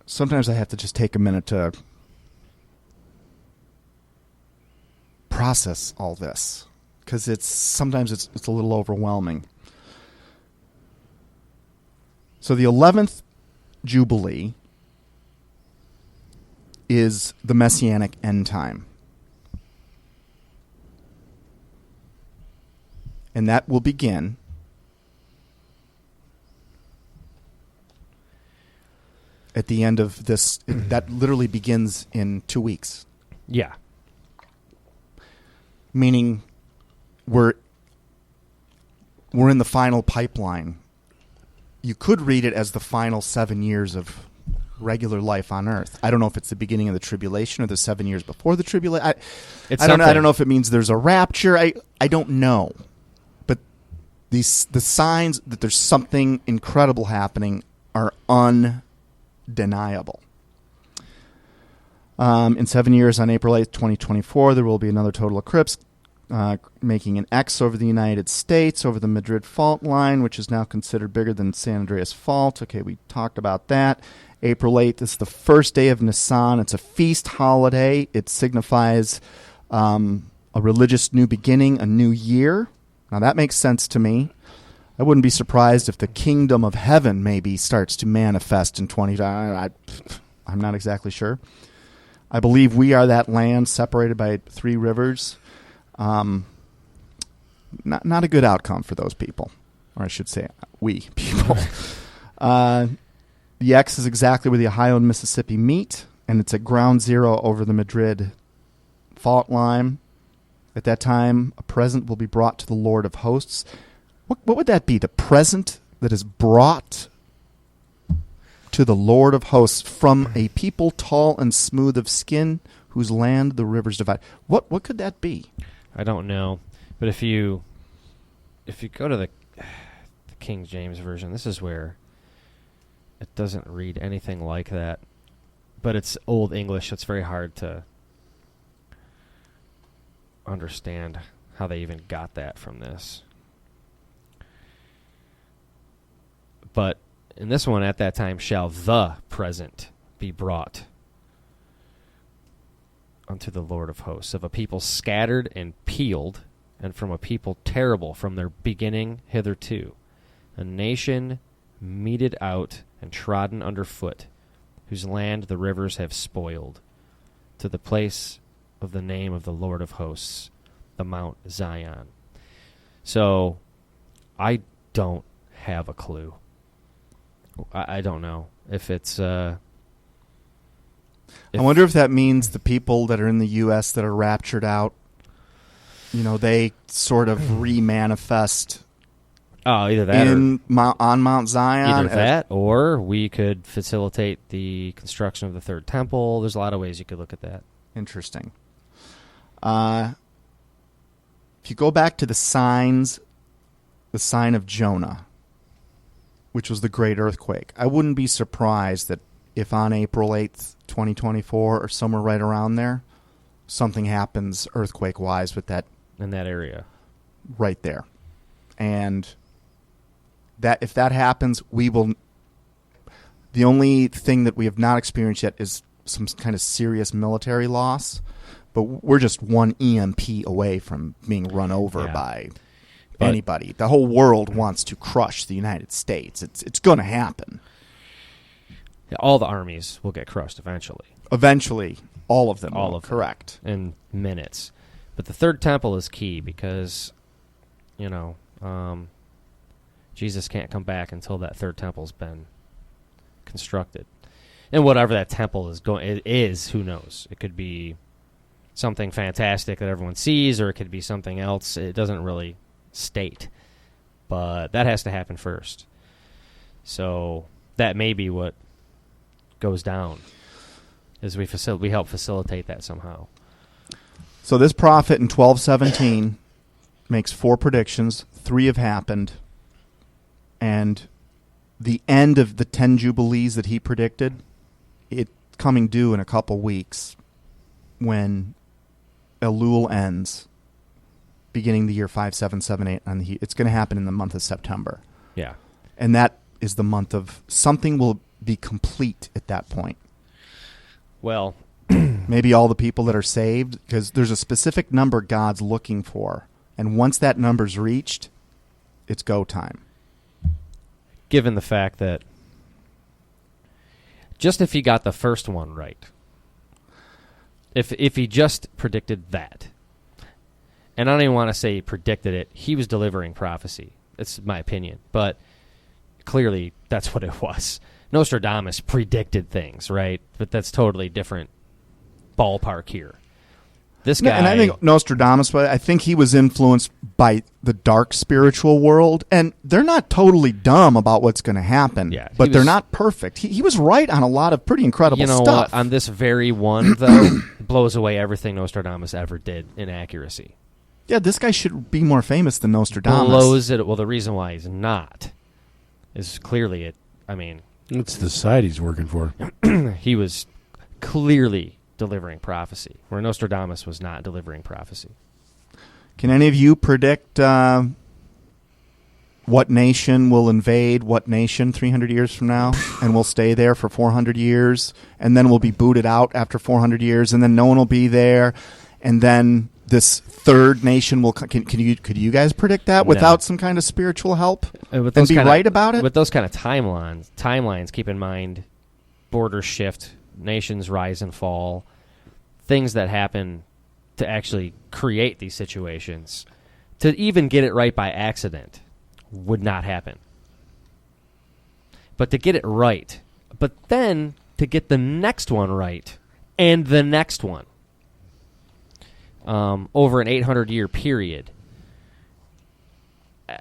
Sometimes I have to just take a minute to process all this, because sometimes it's a little overwhelming. So the 11th Jubilee is the Messianic end time. And that will begin at the end of this. That literally begins in 2 weeks. Yeah. Meaning we're in the final pipeline. You could read it as the final 7 years of regular life on Earth. I don't know if it's the beginning of the tribulation or the 7 years before the tribulation. I don't know. I don't know if it means there's a rapture. I don't know. But the signs that there's something incredible happening are undeniable. In 7 years, on April 8th, 2024, there will be another total eclipse, making an X over the United States, over the Madrid fault line, which is now considered bigger than San Andreas Fault. Okay, we talked about that. April 8th is the first day of Nisan. It's a feast holiday. It signifies a religious new beginning, a new year. Now, that makes sense to me. I wouldn't be surprised if the kingdom of heaven maybe starts to manifest in 20... I'm not exactly sure. I believe we are that land separated by 3 rivers. Not a good outcome for those people. Or I should say, we people. The X is exactly where the Ohio and Mississippi meet, and it's at ground zero over the Madrid fault line. At that time, a present will be brought to the Lord of hosts. What would that be? The present that is brought to the Lord of hosts from a people tall and smooth of skin, whose land the rivers divide. What could that be? I don't know. But if you go to the King James Version, this is where it doesn't read anything like that. But it's Old English. It's very hard to understand how they even got that from this. But in this one, at that time, shall the present be brought unto the Lord of hosts, of a people scattered and peeled, and from a people terrible from their beginning hitherto, a nation meted out and trodden under foot, whose land the rivers have spoiled, to the place of the name of the Lord of hosts, the Mount Zion. So, I don't have a clue. I don't know if it's... I wonder if that means the people that are in the U.S. that are raptured out, they sort of re-manifest either that on Mount Zion. Either that, or we could facilitate the construction of the third temple. There's a lot of ways you could look at that. Interesting. If you go back to the signs, the sign of Jonah, which was the great earthquake, I wouldn't be surprised that if on April 8th, 2024, or somewhere right around there, something happens earthquake-wise with that... In that area. Right there. And that if that happens, we will... The only thing that we have not experienced yet is some kind of serious military loss, but we're just one EMP away from being run over by anybody. The whole world wants to crush the United States. It's going to happen. Yeah, all the armies will get crushed eventually. Eventually, all of them. All of them. Correct. In minutes. But the third temple is key because, Jesus can't come back until that third temple's been constructed. And whatever that temple is, who knows? It could be something fantastic that everyone sees, or it could be something else. It doesn't really state. But that has to happen first. So that may be what goes down, as we help facilitate that somehow. So this prophet in 1217 makes 4 predictions. 3 have happened. And the end of the 10 Jubilees that he predicted, it coming due in a couple weeks, when Elul ends, beginning the year 5778, and it's going to happen in the month of September. Yeah. And that is the month of something will be complete at that point. Well, maybe all the people that are saved, because there's a specific number God's looking for. And once that number's reached, it's go time. Given the fact that just if he got the first one right, if he just predicted that, and I don't even want to say he predicted it, he was delivering prophecy. That's my opinion. But clearly, that's what it was. Nostradamus predicted things, right? But that's totally different ballpark here. This guy, and I think Nostradamus, but I think he was influenced by the dark spiritual world, and they're not totally dumb about what's going to happen. Yeah, but they're not perfect. He was right on a lot of pretty incredible you know stuff. What? On this very one, though, blows away everything Nostradamus ever did in accuracy. Yeah, this guy should be more famous than Nostradamus. Blows it. Well, the reason why he's not is clearly it. I mean, it's the side he's working for. He was clearly delivering prophecy, where Nostradamus was not delivering prophecy. Can any of you predict what nation will invade what nation 300 years from now, and will stay there for 400 years, and then will be booted out after 400 years, and then no one will be there, and then this third nation will... Could you guys predict that without some kind of spiritual help and be right about it? With those kind of timelines, keep in mind, borders shift, nations rise and fall, things that happen to actually create these situations. To even get it right by accident would not happen. But to get it right, but then to get the next one right, and the next one, over an 800-year period,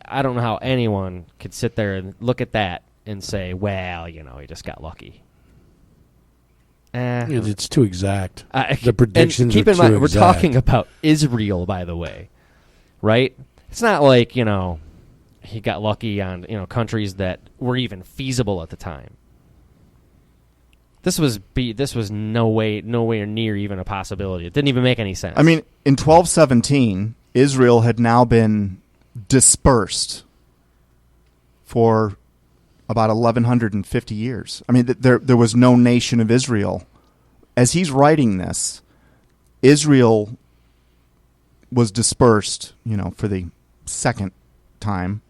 I don't know how anyone could sit there and look at that and say, well, he just got lucky. It's too exact. The predictions keep are in mind, too we're exact. talking about Israel, by the way, right? It's not like he got lucky on countries that were even feasible at the time. This was nowhere near even a possibility. It didn't even make any sense. I mean, in 1217, Israel had now been dispersed for about 1,150 years. I mean, there was no nation of Israel. As he's writing this, Israel was dispersed, for the second time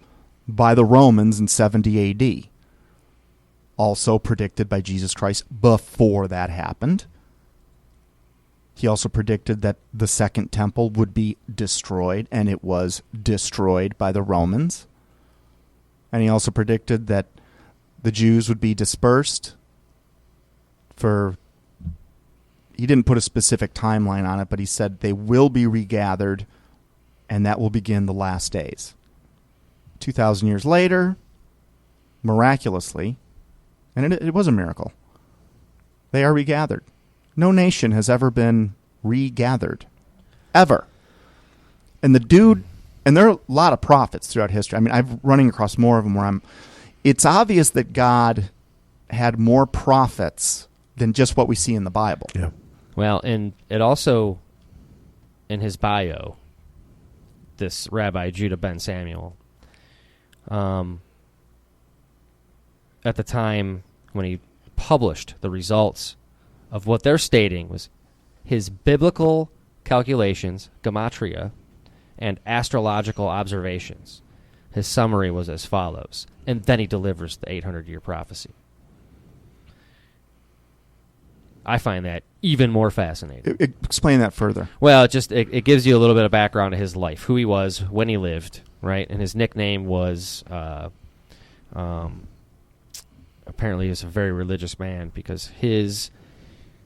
by the Romans in 70 A.D., also predicted by Jesus Christ before that happened. He also predicted that the second temple would be destroyed, and it was destroyed by the Romans. And he also predicted that the Jews would be dispersed for... He didn't put a specific timeline on it, but he said they will be regathered, and that will begin the last days. 2,000 years later, miraculously, and it was a miracle, they are regathered. No nation has ever been regathered. Ever. And there are a lot of prophets throughout history. I mean, I'm running across more of them where it's obvious that God had more prophets than just what we see in the Bible. Yeah. Well, and it also, in his bio, this Rabbi Judah ben Samuel, at the time when he published the results of what they're stating was his biblical calculations, gematria, and astrological observations. His summary was as follows, and then he delivers the 800-year prophecy. I find that even more fascinating. Explain that further. Well, it gives you a little bit of background to his life, who he was, when he lived, right? And his nickname was, apparently he was a very religious man, because his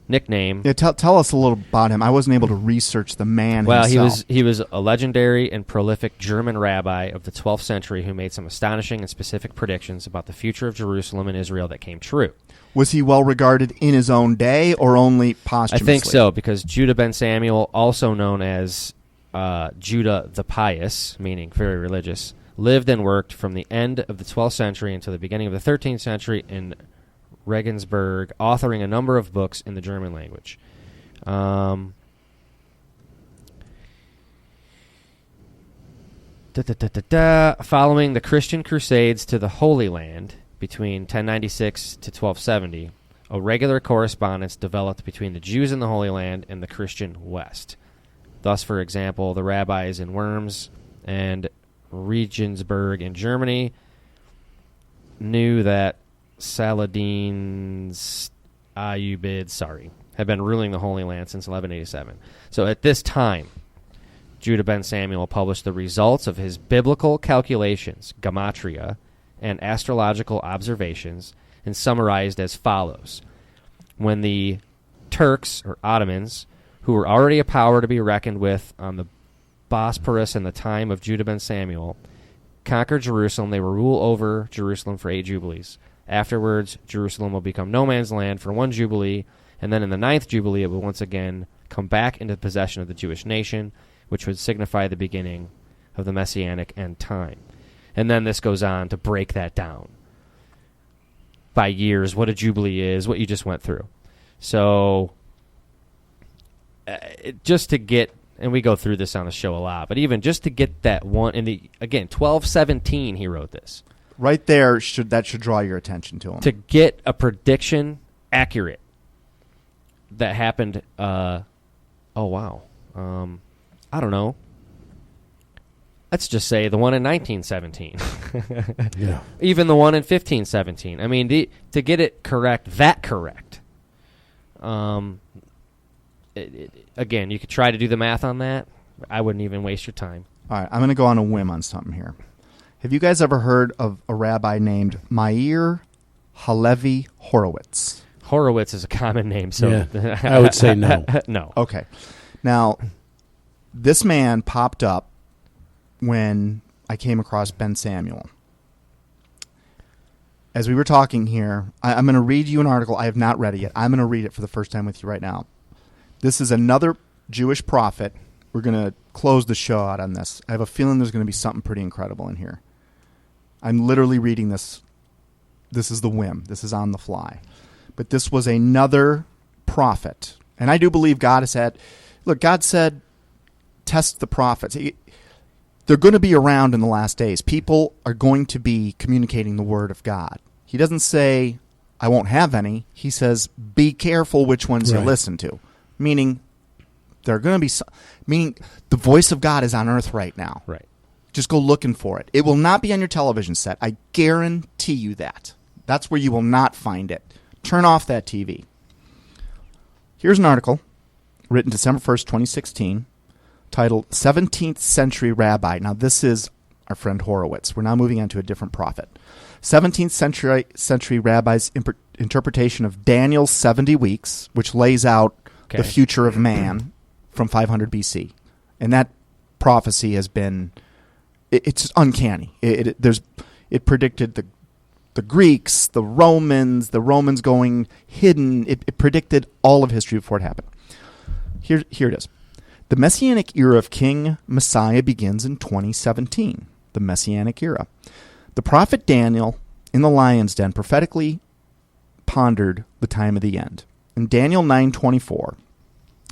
nickname... Yeah, tell us a little about him. I wasn't able to research the man himself. He was a legendary and prolific German rabbi of the 12th century who made some astonishing and specific predictions about the future of Jerusalem and Israel that came true. Was he well regarded in his own day or only posthumously? I think so, because Judah ben Samuel, also known as Judah the Pious, meaning very religious, lived and worked from the end of the 12th century until the beginning of the 13th century in Regensburg, authoring a number of books in the German language. Following the Christian Crusades to the Holy Land between 1096 to 1270, a regular correspondence developed between the Jews in the Holy Land and the Christian West. Thus, for example, the rabbis in Worms and Regensburg in Germany knew that Saladin's Ayyubids, had been ruling the Holy Land since 1187. So at this time, Judah ben Samuel published the results of his biblical calculations, gematria, and astrological observations, and summarized as follows. When the Turks, or Ottomans, who were already a power to be reckoned with on the Bosporus in the time of Judah ben Samuel, conquered Jerusalem, they will rule over Jerusalem for 8 jubilees. Afterwards, Jerusalem will become no man's land for 1 jubilee, and then in the 9th jubilee it will once again come back into possession of the Jewish nation, which would signify the beginning of the Messianic end time. And then this goes on to break that down by years, what a jubilee is, what you just went through. So, just to get, and we go through this on the show a lot, but even just to get that one, again, 1217 he wrote this. Right there, that should draw your attention to him. To get a prediction accurate that happened, I don't know. Let's just say the one in 1917. Yeah. Even the one in 1517. I mean, to get it correct, again, you could try to do the math on that. I wouldn't even waste your time. All right, I'm going to go on a whim on something here. Have you guys ever heard of a rabbi named Meir Halevi Horowitz? Horowitz is a common name, so yeah, I would say no. No. Okay. Now, this man popped up when I came across Ben Samuel. As we were talking here, I'm going to read you an article. I have not read it yet. I'm going to read it for the first time with you right now. This is another Jewish prophet. We're going to close the show out on this. I have a feeling there's going to be something pretty incredible in here. I'm literally reading this. This is the whim. This is on the fly. But this was another prophet. And I do believe God has said, look, God said, test the prophets. They're going to be around in the last days. People are going to be communicating the word of God. He doesn't say, I won't have any. He says, be careful which ones you listen to. Meaning, there are going to be meaning the voice of God is on earth right now. Right. Just go looking for it. It will not be on your television set. I guarantee you that. That's where you will not find it. Turn off that TV. Here's an article written December 1st, 2016, titled 17th Century Rabbi. Now, this is our friend Horowitz. We're now moving on to a different prophet. 17th century rabbi's interpretation of Daniel's 70 weeks, which lays out the future of man from 500 BC. And that prophecy has been, it's uncanny. It predicted the Greeks, the Romans going hidden. It predicted all of history before it happened. Here it is. The Messianic era of King Messiah begins in 2017. The Messianic era. The prophet Daniel in the lion's den prophetically pondered the time of the end. In Daniel 9:24,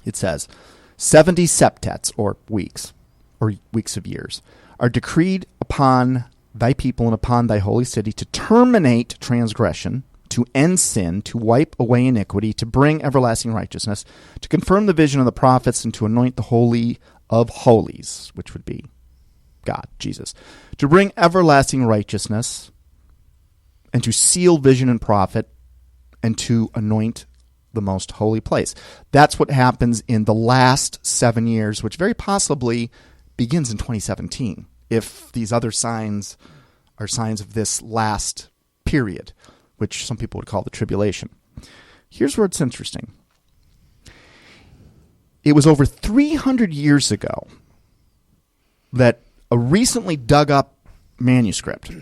it says, 70 septets, or weeks of years, are decreed upon thy people and upon thy holy city to terminate transgression, to end sin, to wipe away iniquity, to bring everlasting righteousness, to confirm the vision of the prophets, and to anoint the Holy of Holies, which would be God, Jesus, to bring everlasting righteousness, and to seal vision and prophet, and to anoint the most holy place. That's what happens in the last 7 years, which very possibly begins in 2017, if these other signs are signs of this last period, which some people would call the tribulation. Here's where it's interesting. It was over 300 years ago that a recently dug up manuscript.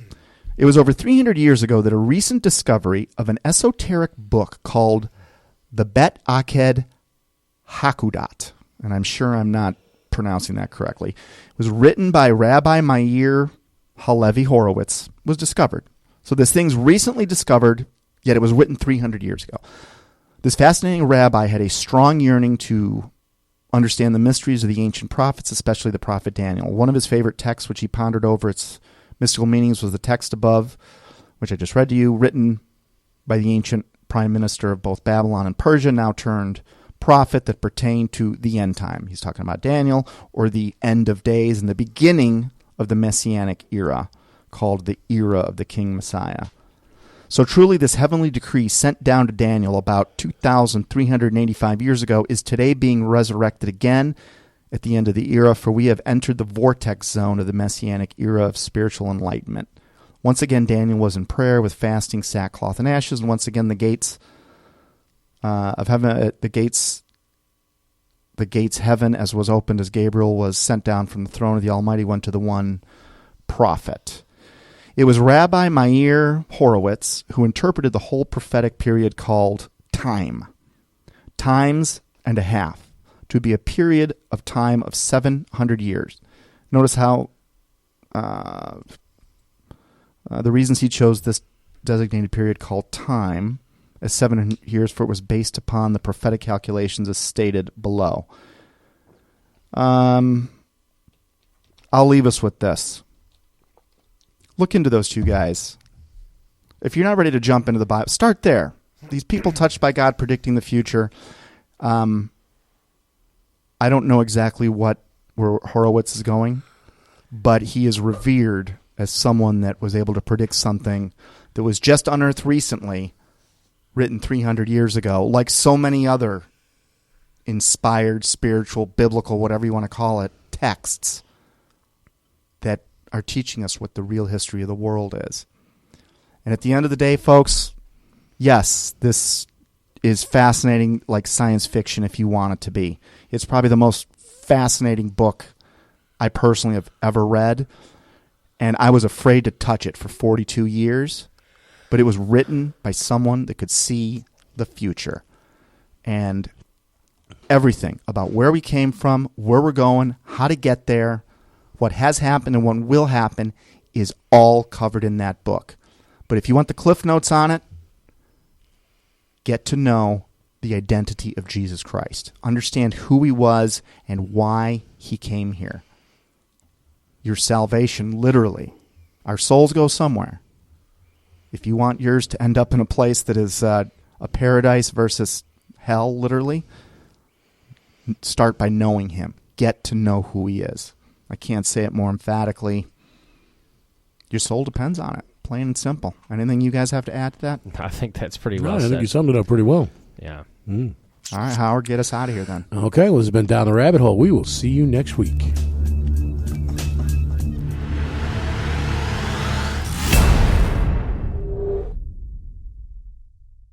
It was over 300 years ago that a recent discovery of an esoteric book called the Bet Aked Hakudat, and I'm sure I'm not pronouncing that correctly, was written by Rabbi Meir Halevi Horowitz, was discovered. So this thing's recently discovered, yet it was written 300 years ago. This fascinating rabbi had a strong yearning to understand the mysteries of the ancient prophets, especially the prophet Daniel. One of his favorite texts, which he pondered over its mystical meanings, was the text above, which I just read to you, written by the ancient prime minister of both Babylon and Persia, now turned prophet, that pertained to the end time. He's talking about Daniel, or the end of days and the beginning of the Messianic era, called the era of the King Messiah. So truly this heavenly decree sent down to Daniel about 2,385 years ago is today being resurrected again at the end of the era, for we have entered the vortex zone of the Messianic era of spiritual enlightenment. Once again, Daniel was in prayer with fasting, sackcloth, and ashes, and once again the gates of heaven, the gates heaven, as was opened as Gabriel was sent down from the throne of the Almighty, went to the one prophet. It was Rabbi Meir Horowitz who interpreted the whole prophetic period called time, times and a half, to be a period of time of 700 years. Notice how the reasons he chose this designated period called time as 700 years, for it was based upon the prophetic calculations as stated below. I'll leave us with this. Look into those two guys. If you're not ready to jump into the Bible, start there. These people touched by God predicting the future. I don't know exactly where Horowitz is going, but he is revered as someone that was able to predict something that was just unearthed recently, written 300 years ago, like so many other inspired, spiritual, biblical, whatever you want to call it, texts that are teaching us what the real history of the world is. And at the end of the day, folks, yes, this is fascinating, like science fiction if you want it to be. It's probably the most fascinating book I personally have ever read, and I was afraid to touch it for 42 years, but it was written by someone that could see the future. And everything about where we came from, where we're going, how to get there, what has happened and what will happen is all covered in that book. But if you want the Cliff Notes on it, get to know the identity of Jesus Christ. Understand who he was and why he came here. Your salvation, literally. Our souls go somewhere. If you want yours to end up in a place that is a paradise versus hell, literally, start by knowing him. Get to know who he is. I can't say it more emphatically. Your soul depends on it. Plain and simple. Anything you guys have to add to that? I think that's pretty No, well I said. think you summed it up pretty well. Yeah. Mm. All right, Howard, get us out of here then. Okay, well, this has been Down the Rabbit Hole. We will see you next week.